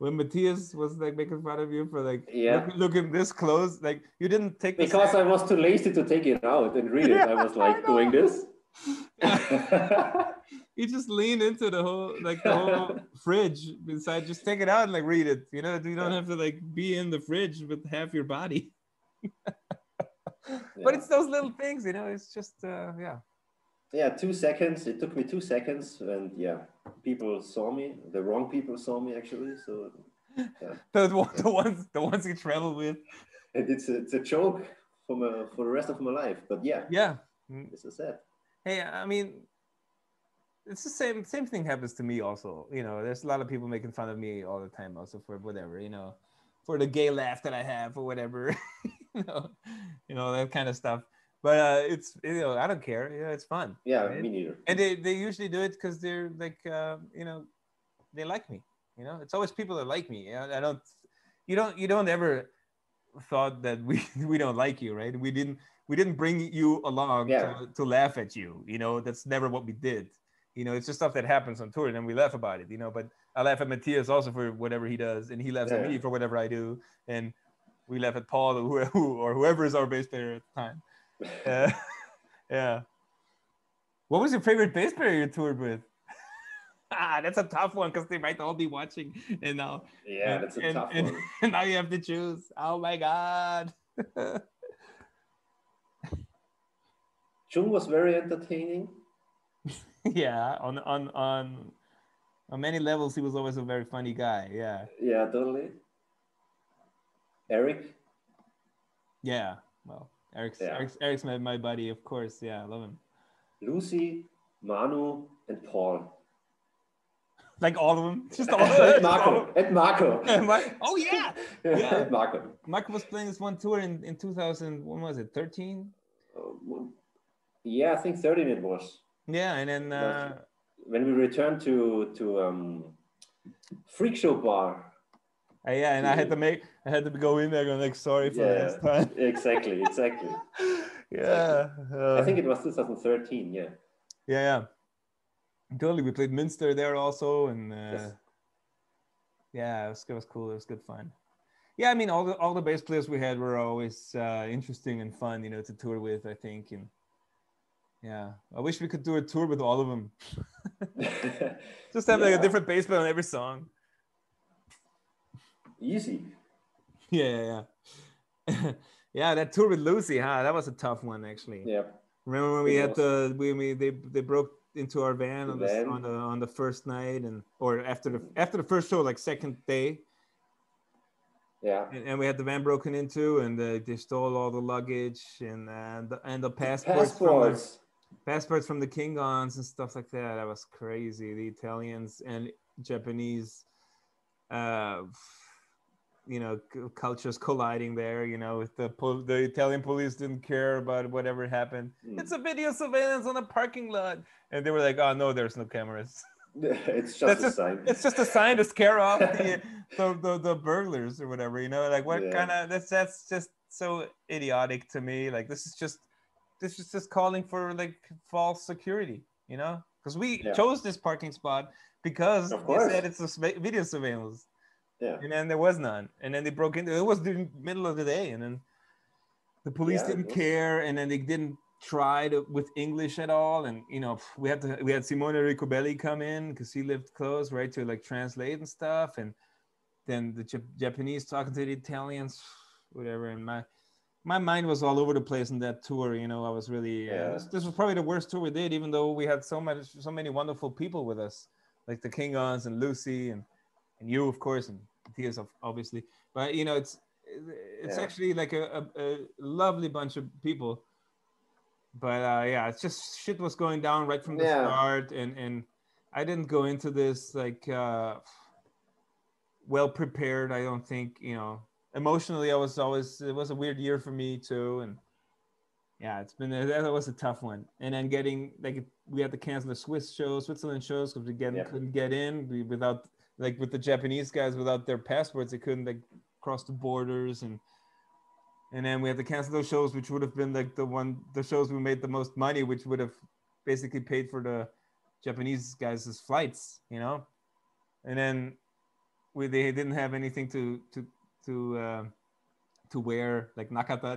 when Matthias was like making fun of you for like Yeah, looking this close, like you didn't take the because I was too lazy to take it out and read it. yeah, I was I like doing know. this. Yeah. You just lean into the whole fridge inside. Just take it out and like read it. You know, you don't have to like be in the fridge with half your body. But it's those little things, you know. It's just yeah. Yeah, 2 seconds. It took me 2 seconds, and yeah, people saw me. The wrong people saw me actually. So yeah, The ones you travel with. and it's a joke for the rest of my life. But yeah, Yeah. this is it. Hey, I mean, it's the same thing happens to me also. You know, there's a lot of people making fun of me all the time also for whatever, you know, for the gay laugh that I have or whatever. you know, that kind of stuff. But it's, you know, I don't care. You know, it's fun. Yeah, Right? me neither. And they usually do it because they're like you know, they like me. You know, it's always people that like me. You know, you don't ever thought that we don't like you, right? We didn't bring you along Yeah, to laugh at you. You know, that's never what we did. You know, it's just stuff that happens on tour, and then we laugh about it. You know, but I laugh at Matthias also for whatever he does, and he laughs at me for whatever I do, and we laugh at Paul or whoever is our bass player at the time. Yeah. What was your favorite bass player you toured with? That's a tough one because they might all be watching. And now, that's a tough one. And now you have to choose. Oh my God. Jung was very entertaining. Yeah, on many levels, he was always a very funny guy. Yeah. Yeah, totally. Eric. Yeah. Well, Eric's my buddy, of course. Yeah, I love him. Lucy, Manu, and Paul. Like all of them, just all of them. And Marco. Oh yeah. And Marco. Marco was playing this one tour in 2000. When was it? 13. Yeah, I think 13 it was. Yeah, and then when we returned to Freak Show Bar. Yeah, and I had to go in there going like, sorry for last time. Exactly. Yeah. I think it was 2013. Yeah. Totally. We played Münster there also, and yeah, it was cool. It was good fun. Yeah, I mean, all the bass players we had were always interesting and fun, you know, to tour with, I think. And yeah, I wish we could do a tour with all of them. Just have like a different bass player on every song. Easy. Yeah. Yeah, that tour with Lucy, that was a tough one actually. Yeah. Remember when we had they broke into our van on the first night or after the first show, like second day. Yeah. And we had the van broken into, and they stole all the luggage and the passports from the Kingons and stuff like that. That was crazy. The Italians and Japanese you know, cultures colliding there, you know, with the Italian police didn't care about whatever happened. It's a video surveillance on a parking lot. And they were like, oh no, there's no cameras. It's just a sign. It's just a sign to scare off the burglars or whatever, you know, like what kind of, that's just so idiotic to me. Like this is just calling for like false security, you know, because we chose this parking spot because they said it's a video surveillance. Yeah. And then there was none. And then they broke into it was the middle of the day. And then the police didn't care. And then they didn't try with English at all. And, you know, we had Simone Ricobelli come in because he lived close, right, to like translate and stuff. And then the Japanese talking to the Italians, whatever. And my mind was all over the place in that tour. You know, I was really, this was probably the worst tour we did, even though we had so many wonderful people with us, like the Kingons and Lucy and you, of course, and Matthias, obviously. But, you know, it's actually like a lovely bunch of people. But, it's just shit was going down right from the start. And I didn't go into this, like, well prepared, I don't think, you know. Emotionally, it was a weird year for me, too. And, yeah, that was a tough one. And then we had to cancel the Switzerland shows because we couldn't get in without... Like with the Japanese guys, without their passports, they couldn't like cross the borders, and then we had to cancel those shows, which would have been like the shows we made the most money, which would have basically paid for the Japanese guys' flights, you know. And then they didn't have anything to wear. Like Nakata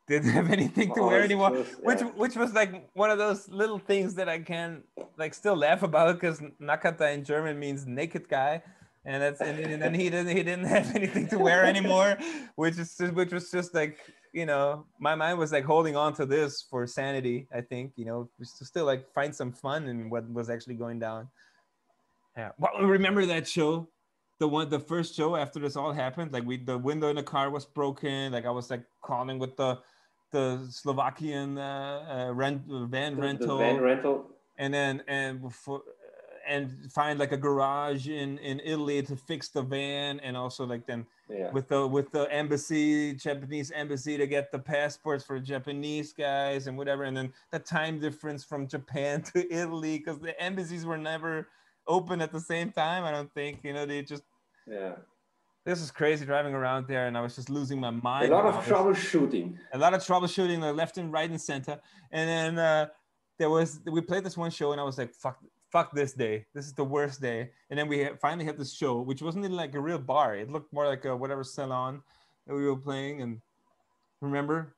didn't have anything to wear anymore, which was like one of those little things that I can like still laugh about, because Nakata in German means naked guy, and then he didn't have anything to wear anymore, which was just like, you know, my mind was like holding on to this for sanity, I think, you know, just to still like find some fun in what was actually going down. Yeah, well, remember that show? The first show after this all happened, like the window in the car was broken. Like I was like calling with the Slovakian van rental, and find like a garage in Italy to fix the van, and also like then with the Japanese embassy to get the passports for Japanese guys and whatever, and then the time difference from Japan to Italy, because the embassies were never open at the same time, I don't think, you know, they just this is crazy driving around there, and I was just losing my mind. A lot of troubleshooting, like left and right and center. And then we played this one show and I was like, fuck this day. This is the worst day. And then we finally had this show, which wasn't even like a real bar. It looked more like a whatever salon that we were playing. And remember?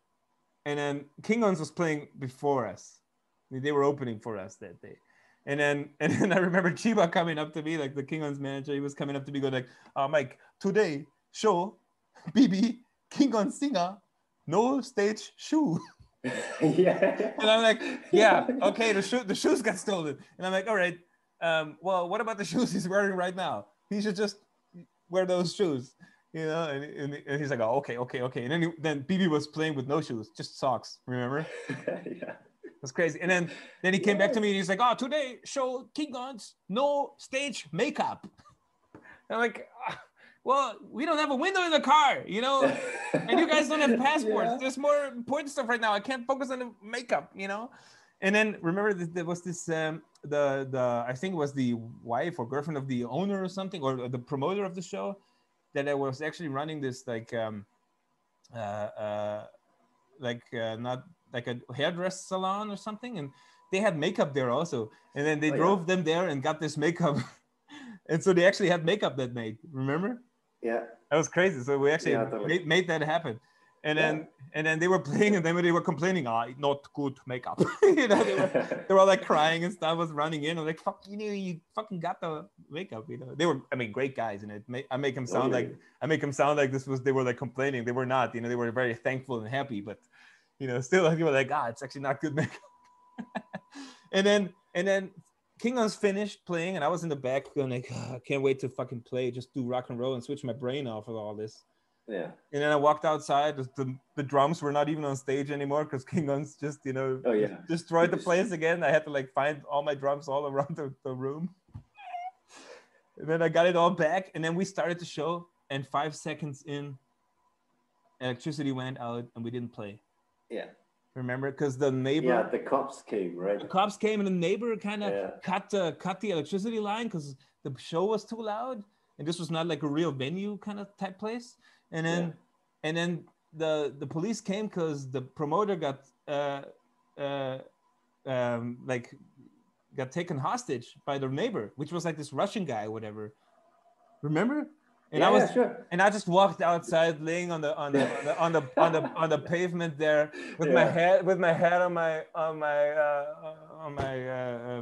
And then King Ons was playing before us. They were opening for us that day. And then I remember Chiba coming up to me, like the King Ons manager. He was coming up to me going like, Mike, today show, BB, King On singer, no stage shoe. Yeah. And I'm like, yeah, okay, the shoes got stolen. And I'm like, all right, well, what about the shoes he's wearing right now? He should just wear those shoes, you know? And he's like, oh, okay. And then BB was playing with no shoes, just socks, remember? Yeah. That's crazy. And then he came back to me and he's like, oh, today show King Ons, no stage makeup. And I'm like, well, we don't have a window in the car, you know, and you guys don't have passports. Yeah. There's more important stuff right now. I can't focus on the makeup, you know. And then remember there was this I think it was the wife or girlfriend of the owner or something, or the promoter of the show, that I was actually running this not like a hairdress salon or something, and they had makeup there also. And then they drove them there and got this makeup, and so they actually had makeup that night. Remember? Yeah, that was crazy. So we actually made that happen. And then they were playing, and then they were complaining, not good makeup. You know, they were all like crying and stuff. Was running in. I was like, fuck, you fucking got the makeup. You know, they were, I mean, great guys, and I make them sound like they were like complaining. They were not. You know, they were very thankful and happy, but you know, still like, you were like, it's actually not good makeup. and then King Ons finished playing, and I was in the back going like, I can't wait to fucking play, just do rock and roll and switch my brain off of all this. Yeah. And then I walked outside. The drums were not even on stage anymore because King Ons just, you know, destroyed the place again. I had to like find all my drums all around the room. And then I got it all back, and then we started the show, and 5 seconds in, electricity went out and we didn't play. Yeah. Remember? Because the neighbor... Yeah, the cops came, right? The cops came, and the neighbor kind of cut the electricity line because the show was too loud. And this was not like a real venue kind of type place. And then the police came because the promoter got taken hostage by the neighbor, which was like this Russian guy or whatever. Remember? And I just walked outside, laying on the pavement there with my head on my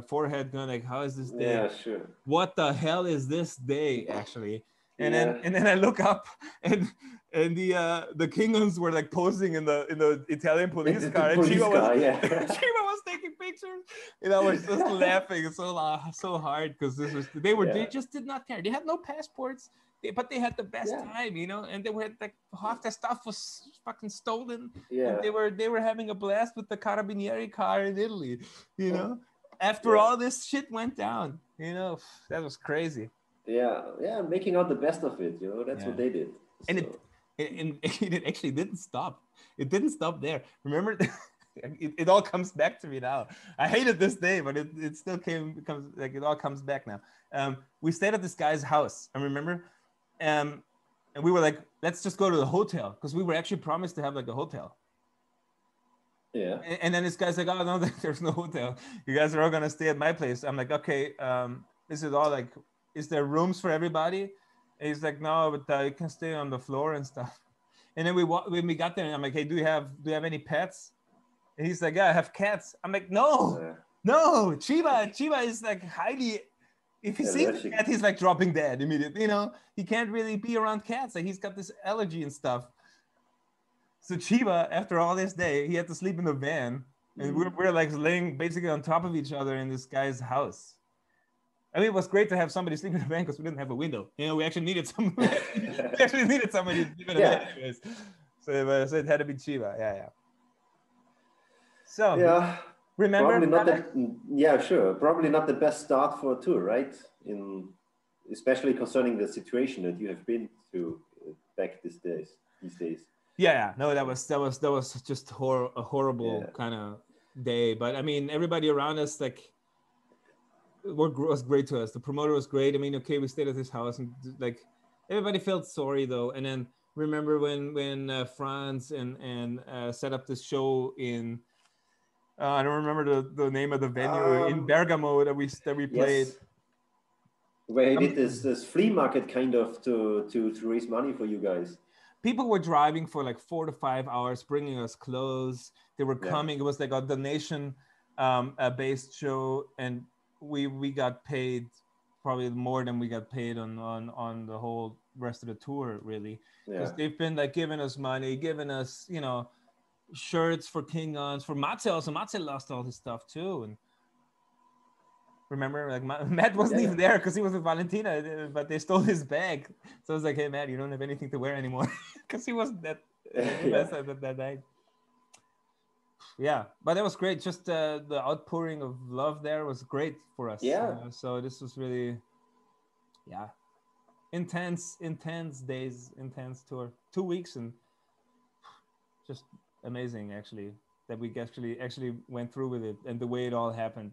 forehead, going like, how is this day? Yeah, sure. What the hell is this day actually? And then I look up, and the King Ons were like posing in the Italian police car, and Chiba was taking pictures, and I was just laughing so hard because they just did not care. They had no passports. But they had the best time, you know, and they were like half their stuff was fucking stolen. Yeah, and they were having a blast with the Carabinieri car in Italy, you know. After all this shit went down, you know, that was crazy. Yeah, making out the best of it, you know. That's what they did. And it actually didn't stop. It didn't stop there. Remember, it all comes back to me now. I hated this day, but it still becomes like it all comes back now. We stayed at this guy's house. I remember. And we were like, let's just go to the hotel, because we were actually promised to have like a hotel. Yeah. And then this guy's like, oh no, there's no hotel. You guys are all gonna stay at my place. I'm like, okay, is it all like, is there rooms for everybody? And he's like, no, but you can stay on the floor and stuff. And then when we got there, and I'm like, hey, do you have any pets? And he's like, yeah, I have cats. I'm like, no, Chiba is like highly. If he sees a cat, he's like dropping dead immediately. You know, he can't really be around cats. Like he's got this allergy and stuff. So Chiba, after all this day, he had to sleep in the van, and we're like laying basically on top of each other in this guy's house. I mean, it was great to have somebody sleep in the van because we didn't have a window. You know, we actually needed somebody. To sleep in the van anyways. So it had to be Chiba. Yeah. So remember? Probably not probably not the best start for a tour, right? Especially concerning the situation that you have been through back these days. Yeah. No, that was just a horrible kind of day. But I mean, everybody around us was great to us. The promoter was great. I mean, okay, we stayed at his house, and like everybody felt sorry though. And then remember when Franz and set up this show in I don't remember the name of the venue in Bergamo that we played. Yes. Where he did this flea market kind of to raise money for you guys. People were driving for like 4 to 5 hours, bringing us clothes. They were coming. It was like a donation based show, and we got paid probably more than we got paid on the whole rest of the tour, really, because they've been like giving us money, giving us, you know, shirts for King Ons, for Matze also. Matze lost all his stuff too, and remember, like Matt wasn't even there because he was with Valentina, but they stole his bag. So I was like, hey Matt, you don't have anything to wear anymore, because he wasn't that that night. Yeah, but that was great. Just the outpouring of love there was great for us. Yeah. So this was really, intense days, intense tour, 2 weeks, and just amazing actually that we actually went through with it and the way it all happened.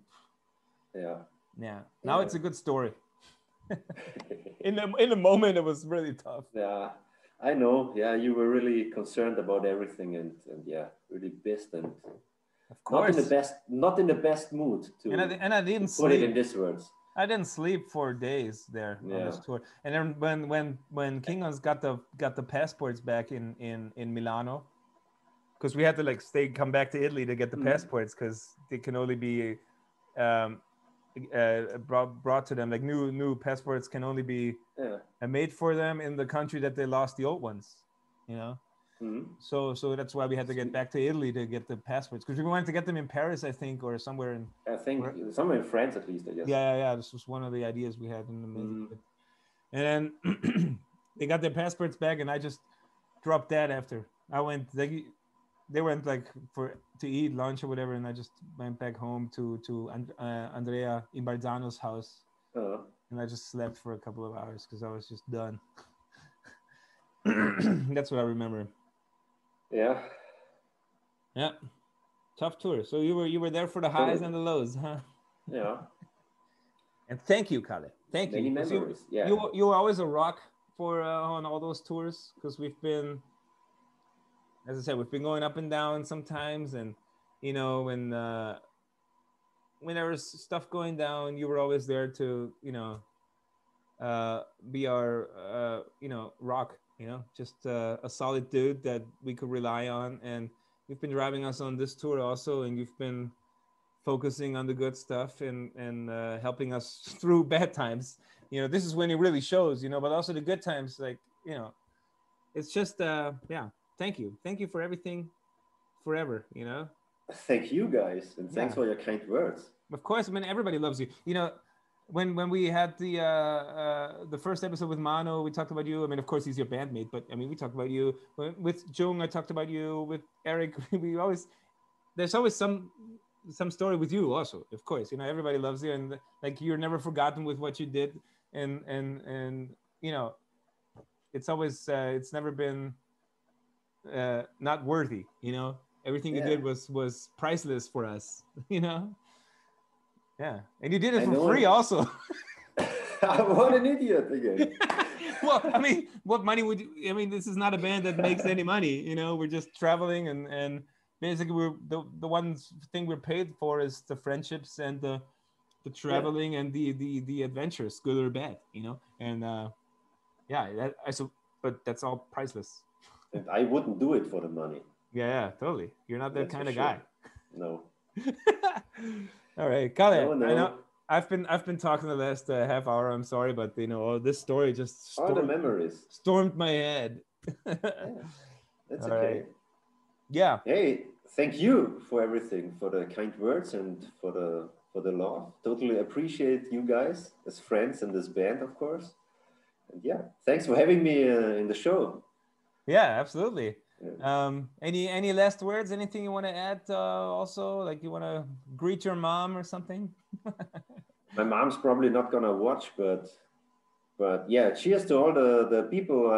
Yeah. Now it's a good story. in the moment it was really tough. Yeah, I know. Yeah, you were really concerned about everything, and really pissed, and of course not in the best mood to. And I didn't put sleep. it in these words. I didn't sleep for days there on this tour. And then when King Ons got the passports back in Milano, because we had to like come back to Italy to get the passports, because they can only be brought to them, like new passports can only be made for them in the country that they lost the old ones, you know. So that's why we had to get back to Italy to get the passports, because we wanted to get them in Paris, I think, or somewhere in. I think somewhere in France at least, I guess. Yeah. This was one of the ideas we had in the middle. And then they got their passports back, and I just dropped that after. I went. They went like to eat lunch or whatever, and I just went back home to Andrea Imbardano's house, and I just slept for a couple of hours because I was just done. That's what I remember. Yeah, tough tour. So you were there for the highs and the lows, huh? Yeah. And thank you, Kalle. Thank you. Many memories. You were always a rock for on all those tours, because we've been, as I said, we've been going up and down sometimes, and you know, when there was stuff going down, you were always there to, you know, be our rock, you know, just a solid dude that we could rely on. And you've been driving us on this tour also, and you've been focusing on the good stuff and helping us through bad times. You know, this is when it really shows, you know, but also the good times, like, you know, it's just thank you for everything forever, you know. Thank you guys, and thanks for your kind words. Of course, I mean, everybody loves you. You know, when we had the first episode with Mano, we talked about you. I mean, of course, he's your bandmate, but I mean, we talked about you. With Jung, I talked about you. With Eric, there's always some story with you also, of course. You know, everybody loves you, and like, you're never forgotten with what you did, and you know, it's always it's never been not worthy, you know. Everything you did was priceless for us, you know. Yeah, and you did it for free also. What an idiot again. Well, I mean, what money would you, I mean, this is not a band that makes any money, you know. We're just traveling, and basically we're the one thing we're paid for is the friendships and the traveling and the adventures, good or bad, you know. And but that's all priceless. And I wouldn't do it for the money. Yeah, totally. You're not that kind of guy. No. All right, Kalle. No. I know I've been talking the last half hour. I'm sorry, but you know, this story just all the memories stormed my head. That's all okay. Right. Yeah. Hey, thank you for everything, for the kind words and for the love. Totally appreciate you guys as friends in this band, of course. And thanks for having me in the show. Yeah, absolutely. Any last words? Anything you want to add? Also, like, you want to greet your mom or something? My mom's probably not gonna watch, but yeah, cheers to all the people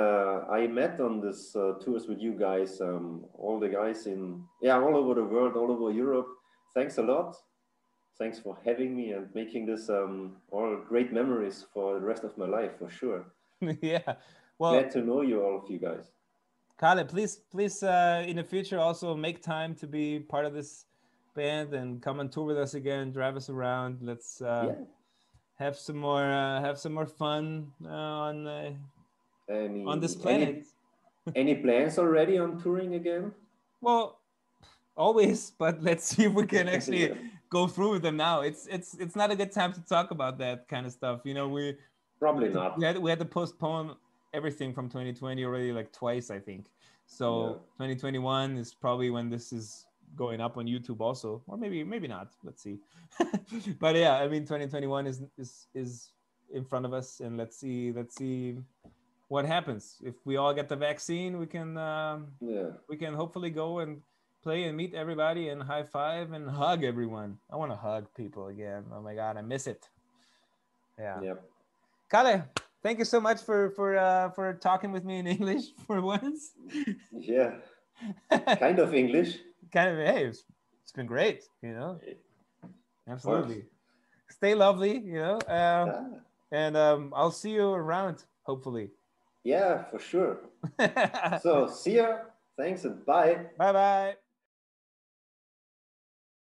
I met on this tours with you guys. All the guys all over the world, all over Europe. Thanks a lot. Thanks for having me and making this all great memories for the rest of my life, for sure. Yeah. Well, glad to know you, all of you guys. Kalle, please, in the future also make time to be part of this band and come on tour with us again, drive us around. Let's Yeah. have some more fun on I on this mean, planet. any plans already on touring again? Well, always, but let's see if we can actually Yeah. go through with them now. It's not a good time to talk about that kind of stuff. You know, Probably not. we had to postpone everything from 2020 already like twice, I think. Yeah. So 2021 is probably when this is going up on YouTube also, or maybe not. Let's see. But yeah, I mean 2021 is in front of us, and let's see what happens. If we all get the vaccine, Yeah. we can hopefully go and play and meet everybody and high five and hug everyone. I want to hug people again. Oh my God, I miss it. Yeah. Yep. Kalle, thank you so much for talking with me in English for once. Yeah. Kind of English. Kind of, hey, it's been great, you know. Of course. Absolutely. Stay lovely, you know. Ah, And I'll see you around, hopefully. yeah, for sure. So see ya. Thanks and bye. Bye bye.